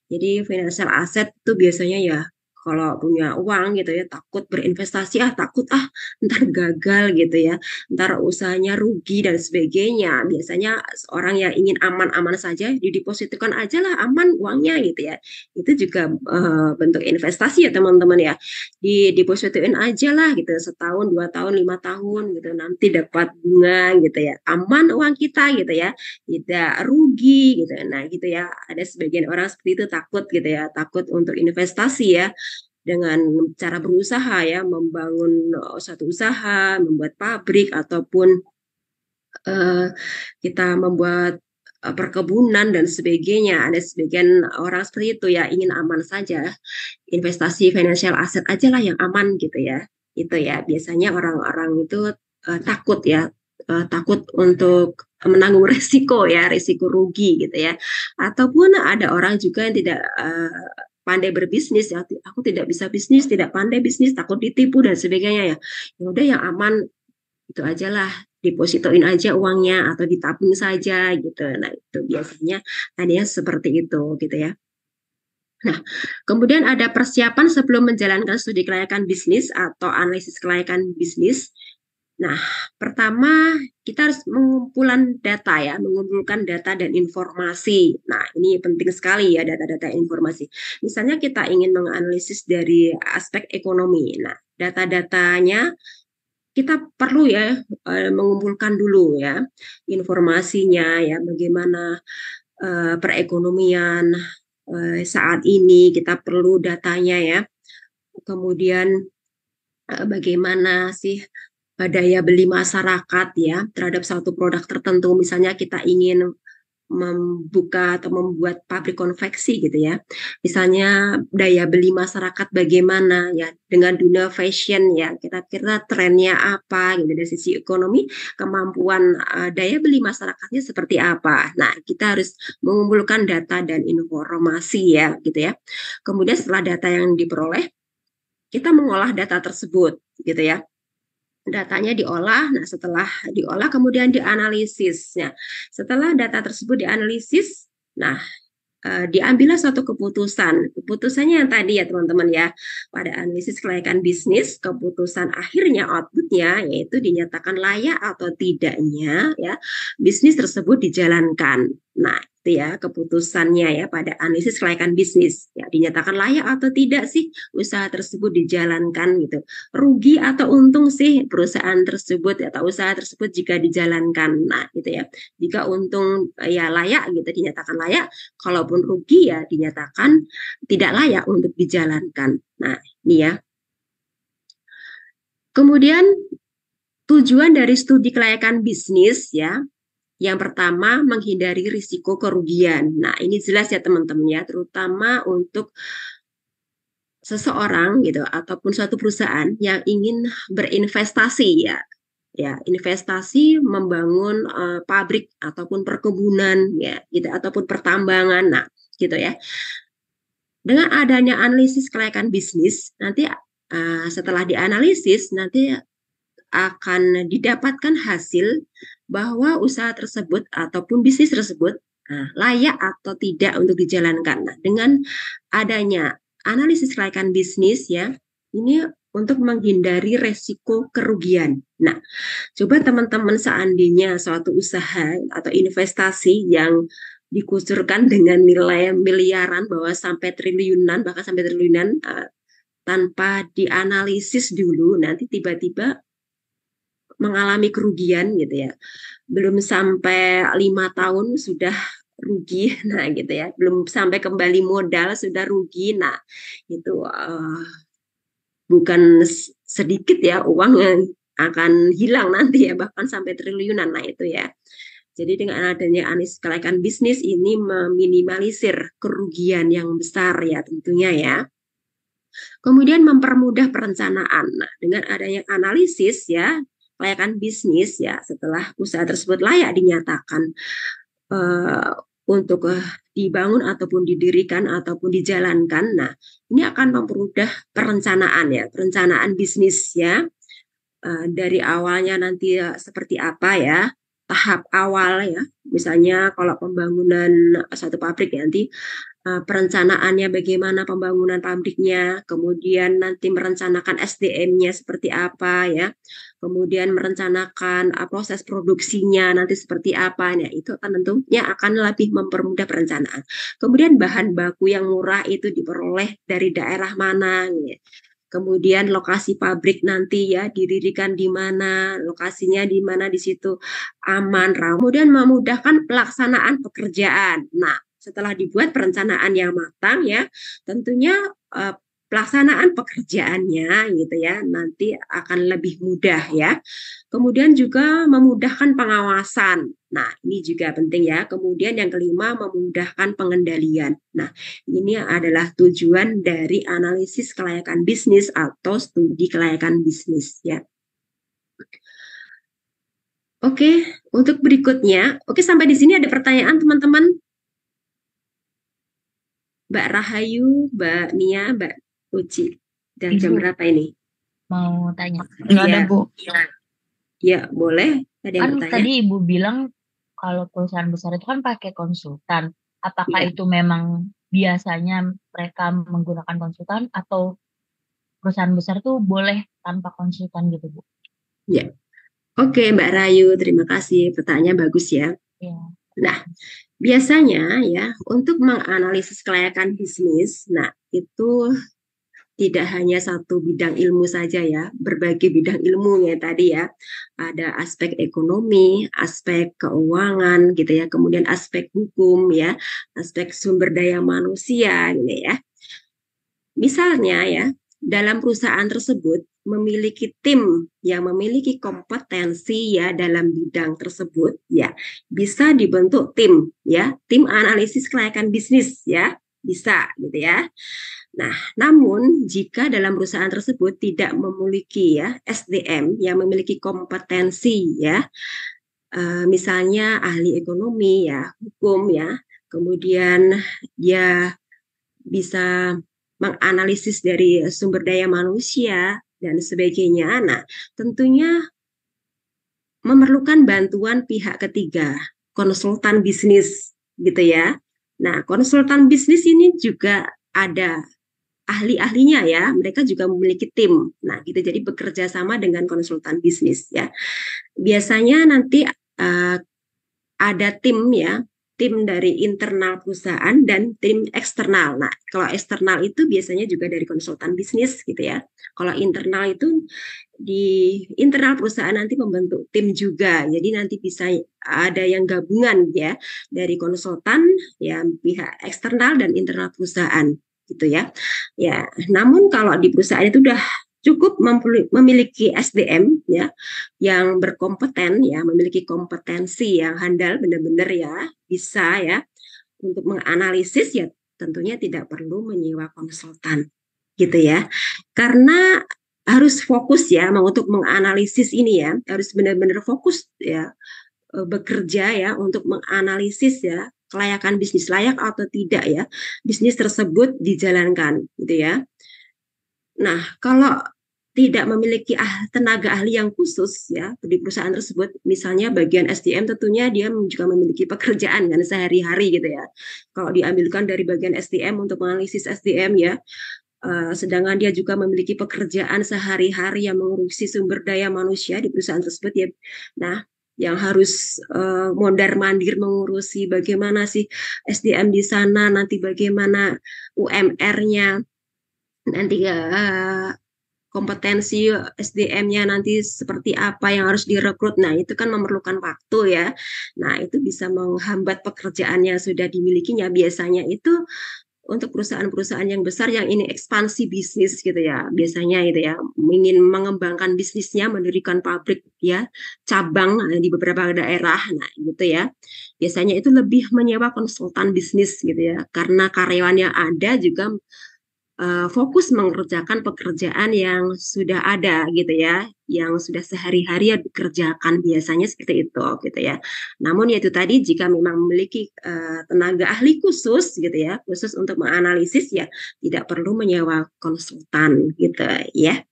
Jadi financial asset itu biasanya ya kalau punya uang gitu ya takut berinvestasi takut ntar gagal gitu ya, ntar usahanya rugi dan sebagainya. Biasanya orang yang ingin aman-aman saja didepositkan aja lah aman uangnya gitu ya. Itu juga bentuk investasi ya teman-teman ya, didepositin aja lah gitu setahun 2 tahun 5 tahun gitu nanti dapat bunga gitu ya, aman uang kita gitu ya, tidak rugi gitu. Nah gitu ya, ada sebagian orang seperti itu takut gitu ya, takut untuk investasi ya dengan cara berusaha ya, membangun satu usaha, membuat pabrik ataupun kita membuat perkebunan dan sebagainya. Ada sebagian orang seperti itu ya, ingin aman saja, investasi financial asset aja lah yang aman gitu ya. Itu ya biasanya orang-orang itu takut ya, takut untuk menanggung risiko ya, risiko rugi gitu ya. Ataupun ada orang juga yang tidak pandai berbisnis ya, aku tidak bisa bisnis, tidak pandai bisnis, takut ditipu dan sebagainya ya. Ya udah yang aman itu aja lah, depositoin aja uangnya atau ditabung saja gitu. Nah, itu biasanya adanya seperti itu gitu ya. Nah, kemudian ada persiapan sebelum menjalankan studi kelayakan bisnis atau analisis kelayakan bisnis. Nah, pertama kita harus mengumpulkan data ya, mengumpulkan data dan informasi. Nah, ini penting sekali ya data-data informasi. Misalnya kita ingin menganalisis dari aspek ekonomi. Nah, data-datanya kita perlu ya mengumpulkan dulu ya informasinya ya, bagaimana perekonomian saat ini, kita perlu datanya ya. Kemudian bagaimana sih daya beli masyarakat ya terhadap satu produk tertentu. Misalnya kita ingin membuka atau membuat pabrik konveksi gitu ya. Misalnya daya beli masyarakat bagaimana ya dengan dunia fashion ya. Kira-kira trennya apa gitu dari sisi ekonomi, kemampuan daya beli masyarakatnya seperti apa. Nah, kita harus mengumpulkan data dan informasi ya gitu ya. Kemudian setelah data yang diperoleh, kita mengolah data tersebut gitu ya. Datanya diolah, nah setelah diolah kemudian dianalisis. Nah, setelah data tersebut dianalisis, nah diambillah suatu keputusan. Keputusannya yang tadi ya teman-teman ya, pada analisis kelayakan bisnis, keputusan akhirnya outputnya yaitu dinyatakan layak atau tidaknya ya bisnis tersebut dijalankan. Nah, itu ya keputusannya ya pada analisis kelayakan bisnis. Ya, dinyatakan layak atau tidak sih usaha tersebut dijalankan gitu. Rugi atau untung sih perusahaan tersebut atau usaha tersebut jika dijalankan. Nah, gitu ya. Jika untung ya layak gitu dinyatakan layak, kalaupun rugi ya dinyatakan tidak layak untuk dijalankan. Nah, ini ya. Kemudian tujuan dari studi kelayakan bisnis ya, yang pertama menghindari risiko kerugian. Nah, ini jelas ya teman-teman ya, terutama untuk seseorang gitu ataupun suatu perusahaan yang ingin berinvestasi ya. Ya, investasi membangun pabrik ataupun perkebunan ya, gitu ataupun pertambangan. Nah, gitu ya. Dengan adanya analisis kelayakan bisnis, nanti setelah dianalisis nanti akan didapatkan hasil bahwa usaha tersebut ataupun bisnis tersebut layak atau tidak untuk dijalankan. Nah, dengan adanya analisis kelayakan bisnis ya, ini untuk menghindari resiko kerugian. Nah, coba teman-teman seandainya suatu usaha atau investasi yang dikucurkan dengan nilai miliaran bahwa sampai triliunan, bahkan sampai triliunan tanpa dianalisis dulu, nanti tiba-tiba mengalami kerugian gitu ya. Belum sampai 5 tahun sudah rugi, nah gitu ya. Belum sampai kembali modal sudah rugi, nah itu bukan sedikit ya uang yang akan hilang nanti ya, bahkan sampai triliunan, nah itu ya. Jadi dengan adanya analisis kelayakan bisnis ini meminimalisir kerugian yang besar ya tentunya ya. Kemudian mempermudah perencanaan. Nah, dengan adanya analisis ya kelayakan bisnis ya setelah usaha tersebut layak dinyatakan untuk dibangun ataupun didirikan ataupun dijalankan. Nah, ini akan mempermudah perencanaan ya, perencanaan bisnis ya. Dari awalnya nanti seperti apa ya, tahap awal ya. Misalnya kalau pembangunan satu pabrik ya, nanti perencanaannya bagaimana pembangunan pabriknya, kemudian nanti merencanakan SDM-nya seperti apa ya, kemudian merencanakan proses produksinya nanti seperti apa, nah itu akan tentunya akan lebih mempermudah perencanaan. Kemudian bahan baku yang murah itu diperoleh dari daerah mana, ya. Kemudian lokasi pabrik nanti ya didirikan di mana, lokasinya di mana, di situ aman, ramah. Kemudian memudahkan pelaksanaan pekerjaan. Nah, setelah dibuat perencanaan yang matang ya, tentunya pelaksanaan pekerjaannya gitu ya nanti akan lebih mudah ya. Kemudian juga memudahkan pengawasan. Nah, ini juga penting ya. Kemudian yang kelima memudahkan pengendalian. Nah, ini adalah tujuan dari analisis kelayakan bisnis atau studi kelayakan bisnis ya. Oke, untuk berikutnya, oke sampai di sini ada pertanyaan teman-teman? Mbak Rahayu, Mbak Nia, Mbak Uci. Dan jam berapa ini? Mau tanya. Nggak ada, Bu. Ya, boleh. Ada yang Kan bertanya? tadi Ibu bilang kalau perusahaan besar itu kan pakai konsultan. Apakah Ya. itu memang biasanya mereka menggunakan konsultan atau perusahaan besar tuh boleh tanpa konsultan gitu, Bu? Ya. Oke, Mbak Rayu, terima kasih. Pertanyaannya bagus ya. Ya. Nah, biasanya ya untuk menganalisis kelayakan bisnis, nah itu tidak hanya satu bidang ilmu saja ya, berbagai bidang ilmunya tadi ya. Ada aspek ekonomi, aspek keuangan gitu ya, kemudian aspek hukum ya, aspek sumber daya manusia gitu ya. Misalnya ya, dalam perusahaan tersebut memiliki tim yang memiliki kompetensi ya dalam bidang tersebut ya, bisa dibentuk tim ya, tim analisis kelayakan bisnis ya, bisa gitu ya. Nah, namun jika dalam perusahaan tersebut tidak memiliki ya SDM yang memiliki kompetensi ya, misalnya ahli ekonomi ya, hukum ya, kemudian dia bisa menganalisis dari sumber daya manusia dan sebagainya. Nah, tentunya memerlukan bantuan pihak ketiga, konsultan bisnis gitu ya. Nah, konsultan bisnis ini juga ada ahli-ahlinya ya, mereka juga memiliki tim. Nah, gitu jadi bekerja sama dengan konsultan bisnis ya. Biasanya nanti ada tim ya, tim dari internal perusahaan dan tim eksternal. Nah, kalau eksternal itu biasanya juga dari konsultan bisnis gitu ya. Kalau internal itu di internal perusahaan nanti membentuk tim juga. Jadi nanti bisa ada yang gabungan ya dari konsultan ya pihak eksternal dan internal perusahaan gitu ya. Ya, namun kalau di perusahaan itu udah cukup memiliki SDM ya yang berkompeten ya, memiliki kompetensi yang handal benar-benar ya, bisa ya untuk menganalisis ya tentunya tidak perlu menyewa konsultan gitu ya. Karena harus fokus ya untuk menganalisis ini ya, harus benar-benar fokus ya bekerja ya untuk menganalisis ya kelayakan bisnis layak atau tidak ya bisnis tersebut dijalankan gitu ya. Nah, kalau tidak memiliki tenaga ahli yang khusus ya di perusahaan tersebut, misalnya bagian SDM tentunya dia juga memiliki pekerjaan kan sehari-hari gitu ya. Kalau diambilkan dari bagian SDM untuk menganalisis SDM ya, sedangkan dia juga memiliki pekerjaan sehari-hari yang mengurusi sumber daya manusia di perusahaan tersebut ya. Nah, yang harus mondar-mandir mengurusi bagaimana sih SDM di sana, nanti bagaimana UMR-nya, nanti kompetensi SDM-nya nanti seperti apa yang harus direkrut. Nah, itu kan memerlukan waktu ya. Nah, itu bisa menghambat pekerjaan yang sudah dimilikinya. Biasanya itu untuk perusahaan-perusahaan yang besar yang ini ekspansi bisnis gitu ya. Biasanya itu ya, ingin mengembangkan bisnisnya, mendirikan pabrik ya, cabang di beberapa daerah. Nah, gitu ya. Biasanya itu lebih menyewa konsultan bisnis gitu ya. Karena karyawan yang ada juga fokus mengerjakan pekerjaan yang sudah ada gitu ya, yang sudah sehari-hari dikerjakan biasanya seperti itu gitu ya. Namun ya itu tadi jika memang memiliki tenaga ahli khusus gitu ya, khusus untuk menganalisis ya tidak perlu menyewa konsultan gitu ya.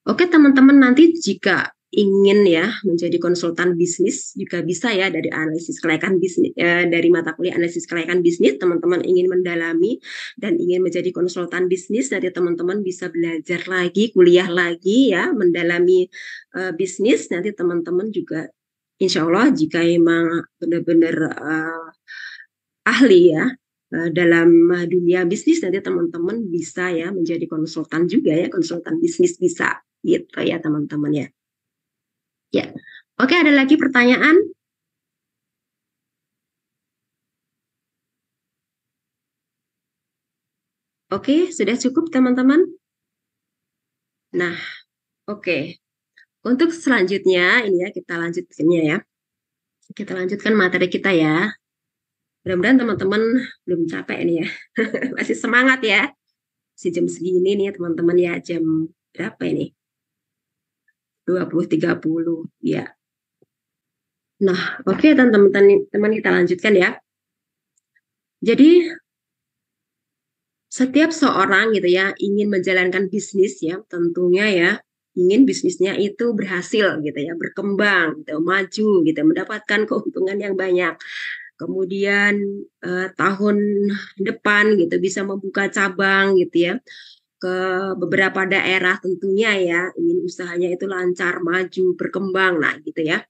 Oke teman-teman, nanti jika ingin ya menjadi konsultan bisnis juga bisa ya dari analisis kelayakan bisnis dari mata kuliah analisis kelayakan bisnis. Teman-teman ingin mendalami dan ingin menjadi konsultan bisnis, nanti teman-teman bisa belajar lagi, kuliah lagi ya mendalami bisnis. Nanti teman-teman juga insya Allah jika memang benar-benar ahli ya dalam dunia bisnis, nanti teman-teman bisa ya menjadi konsultan juga ya, konsultan bisnis bisa gitu ya teman-teman ya. Ya, oke, ada lagi pertanyaan? Oke, sudah cukup teman-teman. Nah, oke. Untuk selanjutnya ini ya kita lanjutkannya ya. Kita lanjutkan materi kita ya. Mudah-mudahan teman-teman belum capek ini ya. Masih semangat ya. Si jam segini nih teman-teman ya, jam berapa ini? 20.30 ya. Nah, oke teman-teman kita lanjutkan ya. Jadi setiap seorang gitu ya ingin menjalankan bisnis ya, tentunya ya ingin bisnisnya itu berhasil gitu ya, berkembang gitu, maju gitu, mendapatkan keuntungan yang banyak. Kemudian tahun depan gitu bisa membuka cabang gitu ya. ke beberapa daerah tentunya ya, ingin usahanya itu lancar, maju, berkembang, nah gitu ya.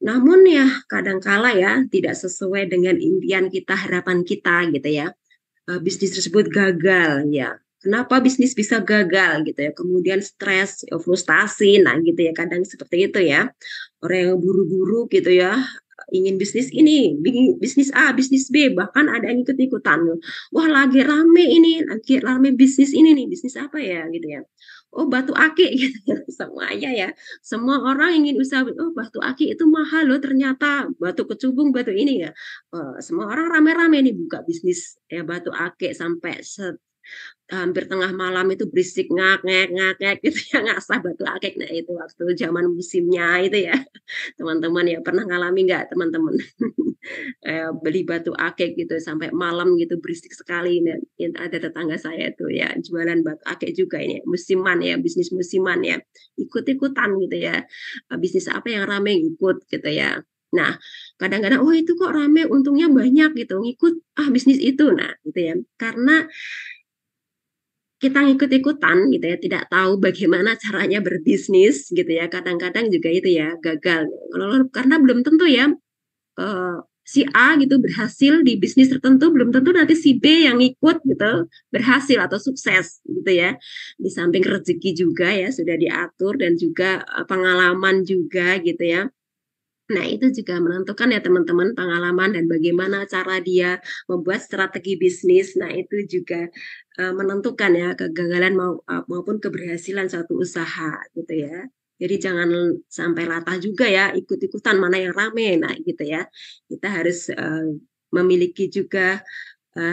Namun ya kadangkala ya tidak sesuai dengan impian kita, harapan kita gitu ya. Bisnis tersebut gagal ya. Kenapa bisnis bisa gagal gitu ya? Kemudian stres, frustasi, nah gitu ya. Kadang seperti itu ya. Orang yang buru-buru gitu ya, ingin bisnis ini, bisnis A, bisnis B, bahkan ada yang ikut-ikutan. Wah lagi rame ini, lagi rame bisnis ini nih, bisnis apa ya gitu ya. Oh batu akik gitu ya, semuanya ya. Semua orang ingin usaha, oh batu akik itu mahal loh ternyata, batu kecubung, batu ini ya. Semua orang rame-rame nih buka bisnis ya batu akik sampai hampir tengah malam itu berisik ngak gitu ya, ngasah batu akik. Nah itu waktu zaman musimnya itu ya. Teman-teman ya pernah ngalami nggak teman-teman? Beli batu akik gitu sampai malam gitu berisik sekali. Nah, ada tetangga saya tuh ya jualan batu akik juga ini musiman ya, bisnis musiman ya, ikut-ikutan gitu ya. Bisnis apa yang rame ikut gitu ya. Nah, kadang-kadang oh itu kok rame, untungnya banyak gitu, ngikut bisnis itu. Nah, gitu ya. Karena kita ngikut-ikutan gitu ya, tidak tahu bagaimana caranya berbisnis gitu ya. Kadang-kadang juga itu ya gagal. Karena belum tentu ya si A gitu berhasil di bisnis tertentu, belum tentu nanti si B yang ikut gitu berhasil atau sukses gitu ya. Di samping rezeki juga ya sudah diatur dan juga pengalaman juga gitu ya. Nah, itu juga menentukan ya teman-teman pengalaman dan bagaimana cara dia membuat strategi bisnis. Nah, itu juga menentukan ya kegagalan maupun keberhasilan suatu usaha gitu ya. Jadi jangan sampai latah juga ya ikut-ikutan mana yang rame. Nah, gitu ya. Kita harus memiliki juga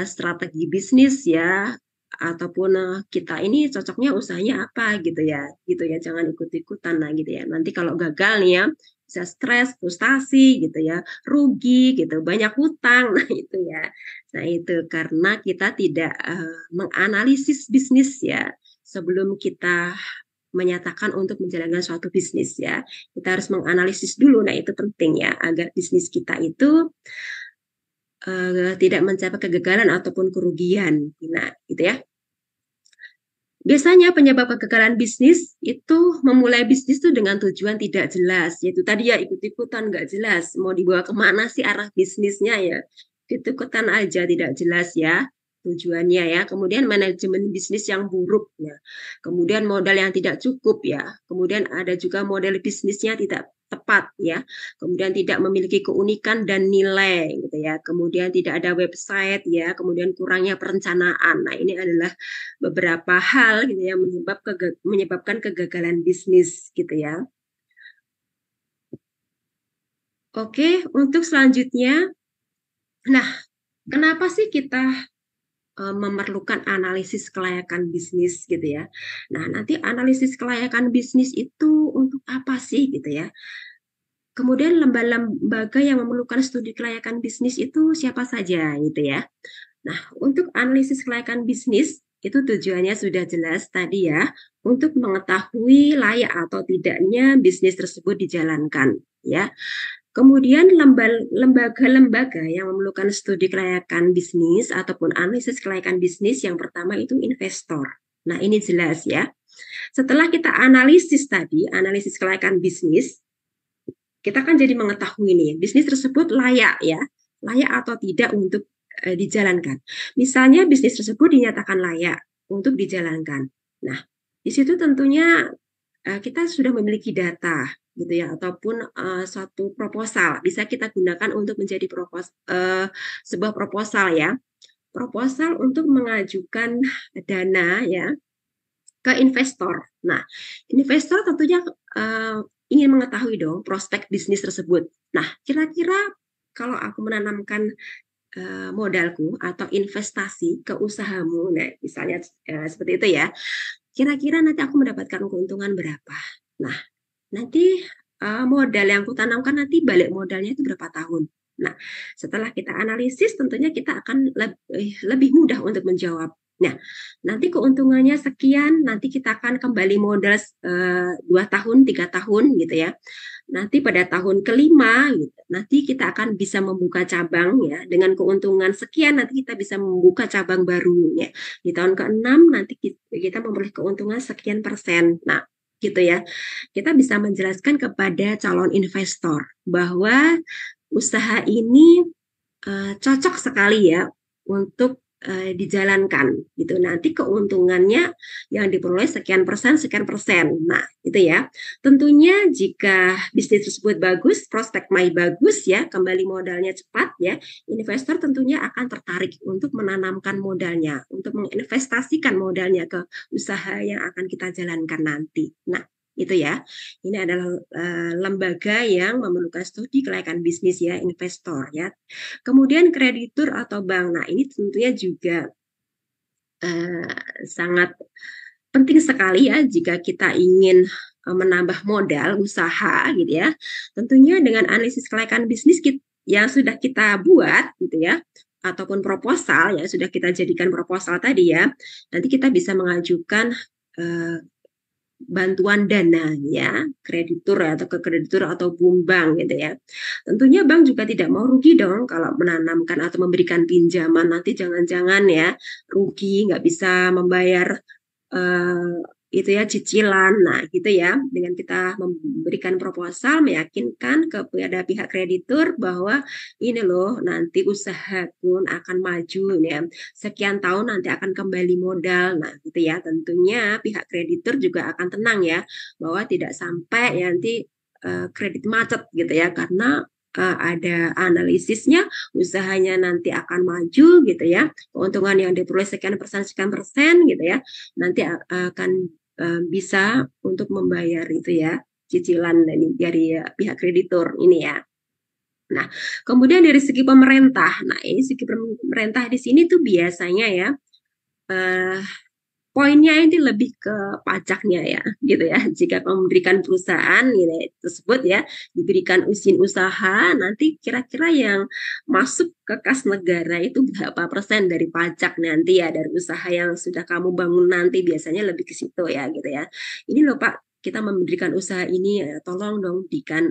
strategi bisnis ya, ataupun kita ini cocoknya usahanya apa gitu ya, jangan ikut-ikutan lah gitu ya. Nanti kalau gagal nih ya bisa stres, frustasi gitu ya, rugi gitu, banyak hutang. Nah itu ya. Nah itu karena kita tidak menganalisis bisnis ya sebelum kita menyatakan untuk menjalankan suatu bisnis ya. Kita harus menganalisis dulu. Nah itu penting ya agar bisnis kita itu tidak mencapai kegagalan ataupun kerugian. Nah gitu ya. Biasanya penyebab kegagalan bisnis itu memulai bisnis itu dengan tujuan tidak jelas, yaitu tadi ya ikut-ikutan nggak jelas, mau dibawa kemana sih arah bisnisnya ya, ikut-ikutan aja tidak jelas ya tujuannya ya. Kemudian manajemen bisnis yang buruk ya, kemudian modal yang tidak cukup ya, kemudian ada juga model bisnisnya tidak tepat ya, kemudian tidak memiliki keunikan dan nilai gitu ya, kemudian tidak ada website ya, kemudian kurangnya perencanaan. Nah ini adalah beberapa hal gitu ya menyebabkan kegagalan bisnis gitu ya. Oke, untuk selanjutnya, nah kenapa sih kita memerlukan analisis kelayakan bisnis gitu ya. Nah, nanti analisis kelayakan bisnis itu untuk apa sih gitu ya. Kemudian lembaga yang memerlukan studi kelayakan bisnis itu siapa saja gitu ya. Nah, untuk analisis kelayakan bisnis itu tujuannya sudah jelas tadi ya, untuk mengetahui layak atau tidaknya bisnis tersebut dijalankan ya. Kemudian lembaga-lembaga yang memerlukan studi kelayakan bisnis ataupun analisis kelayakan bisnis yang pertama itu investor. Nah, ini jelas ya. Setelah kita analisis tadi, analisis kelayakan bisnis, kita kan jadi mengetahui nih, bisnis tersebut layak ya, layak atau tidak untuk dijalankan. Misalnya bisnis tersebut dinyatakan layak untuk dijalankan. Nah, di situ tentunya kita sudah memiliki data gitu ya, ataupun suatu proposal bisa kita gunakan untuk menjadi sebuah proposal ya, proposal untuk mengajukan dana ya ke investor. Nah, investor tentunya ingin mengetahui dong prospek bisnis tersebut. Nah, kira-kira kalau aku menanamkan modalku atau investasi ke usahamu, nah misalnya seperti itu ya, kira-kira nanti aku mendapatkan keuntungan berapa. Nah, nanti modal yang aku tanamkan nanti balik modalnya itu berapa tahun. Nah, setelah kita analisis tentunya kita akan lebih mudah untuk menjawab. Nah, nanti keuntungannya sekian, nanti kita akan kembali modal 2 tahun, 3 tahun gitu ya. nanti pada tahun kelima gitu, nanti kita akan bisa membuka cabang ya dengan keuntungan sekian, nanti kita bisa membuka cabang baru ya. Di tahun ke-6 nanti kita memperoleh keuntungan sekian persen. Nah, gitu ya. Kita bisa menjelaskan kepada calon investor bahwa usaha ini cocok sekali ya untuk dijalankan gitu. Nanti keuntungannya yang diperoleh sekian persen. Nah, itu ya. Tentunya jika bisnis tersebut bagus, prospek bagus ya, kembali modalnya cepat ya, investor tentunya akan tertarik untuk menanamkan modalnya, untuk menginvestasikan modalnya ke usaha yang akan kita jalankan nanti. Nah, itu ya. Ini adalah lembaga yang memerlukan studi kelayakan bisnis ya, investor ya. Kemudian kreditur atau bank. Nah, ini tentunya juga sangat penting sekali ya jika kita ingin menambah modal usaha gitu ya. Tentunya dengan analisis kelayakan bisnis yang sudah kita buat gitu ya, ataupun proposal yang sudah kita jadikan proposal tadi ya, nanti kita bisa mengajukan bantuan dana ya, kreditur atau ke kreditur atau bank gitu ya. Tentunya bank juga tidak mau rugi dong kalau menanamkan atau memberikan pinjaman, nanti jangan-jangan ya rugi, nggak bisa membayar itu ya cicilan. Nah, gitu ya. Dengan kita memberikan proposal meyakinkan kepada pihak kreditur bahwa ini loh nanti usaha pun akan maju ya. Sekian tahun nanti akan kembali modal. Nah, gitu ya. Tentunya pihak kreditur juga akan tenang ya bahwa tidak sampai nanti kredit macet gitu ya, karena ada analisisnya, usahanya nanti akan maju gitu ya, keuntungan yang diperoleh sekian persen gitu ya, nanti akan bisa untuk membayar itu ya cicilan dari pihak kreditur ini ya. Nah, kemudian dari segi pemerintah, nah ini segi pemerintah di sini tuh biasanya ya poinnya ini lebih ke pajaknya ya, gitu ya. Jika memberikan perusahaan ini tersebut ya, diberikan izin usaha, nanti kira-kira yang masuk ke kas negara itu berapa persen dari pajak nanti ya, dari usaha yang sudah kamu bangun nanti, biasanya lebih ke situ ya, gitu ya. Ini loh Pak, kita memberikan usaha ini, ya, tolong dong berikan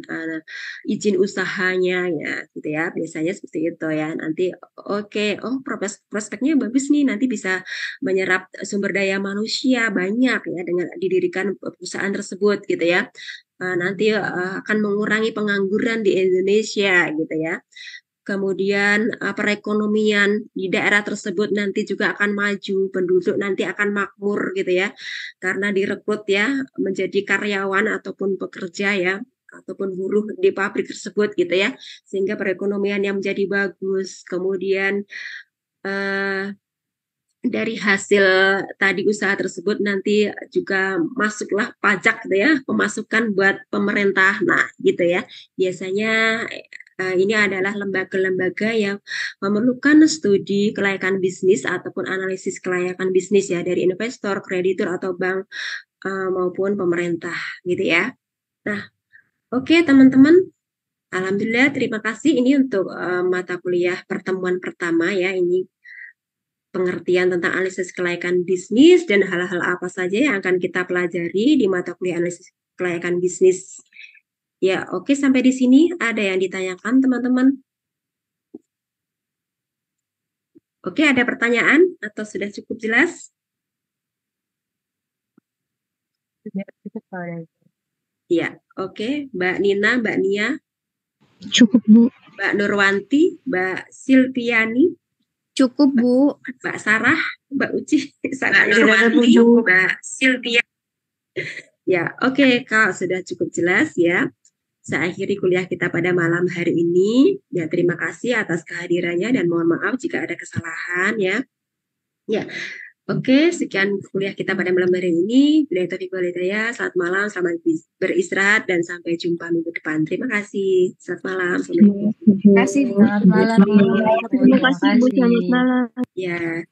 izin usahanya ya, gitu ya. Biasanya seperti itu ya. Nanti oke, oh prospeknya bagus nih, nanti bisa menyerap sumber daya manusia banyak ya dengan didirikan perusahaan tersebut gitu ya. Nanti akan mengurangi pengangguran di Indonesia gitu ya. Kemudian perekonomian di daerah tersebut nanti juga akan maju, penduduk nanti akan makmur gitu ya, karena direkrut ya menjadi karyawan ataupun pekerja ya, ataupun buruh di pabrik tersebut gitu ya, sehingga perekonomian yang menjadi bagus. Kemudian dari hasil tadi usaha tersebut nanti juga masuklah pajak gitu ya, pemasukan buat pemerintah. Nah, gitu ya. Biasanya ini adalah lembaga-lembaga yang memerlukan studi kelayakan bisnis ataupun analisis kelayakan bisnis ya dari investor, kreditur atau bank maupun pemerintah gitu ya. Nah, oke teman-teman. Alhamdulillah, terima kasih. Ini untuk mata kuliah pertemuan pertama ya. Ini pengertian tentang analisis kelayakan bisnis dan hal-hal apa saja yang akan kita pelajari di mata kuliah analisis kelayakan bisnis. Ya, oke, sampai di sini ada yang ditanyakan teman-teman? Oke, ada pertanyaan atau sudah cukup jelas? Sudah cukup kalau Ya, oke, Mbak Nina, Mbak Nia, Cukup, Bu. Mbak Nurwanti, Mbak Silviani, Cukup, Bu. Mbak Sarah, Mbak Uci, Mbak Nurwanti, Mbak Silvia. Ya, oke, kalau sudah cukup jelas ya. Saya akhiri kuliah kita pada malam hari ini. Ya, terima kasih atas kehadirannya dan mohon maaf jika ada kesalahan ya. Ya, oke, sekian kuliah kita pada malam hari ini. Bila taufiq wal hidayah, selamat malam, selamat beristirahat dan sampai jumpa minggu depan. Terima kasih. Selamat malam. Terima kasih. Selamat malam. Terima kasih, Bu. Selamat malam. Ya.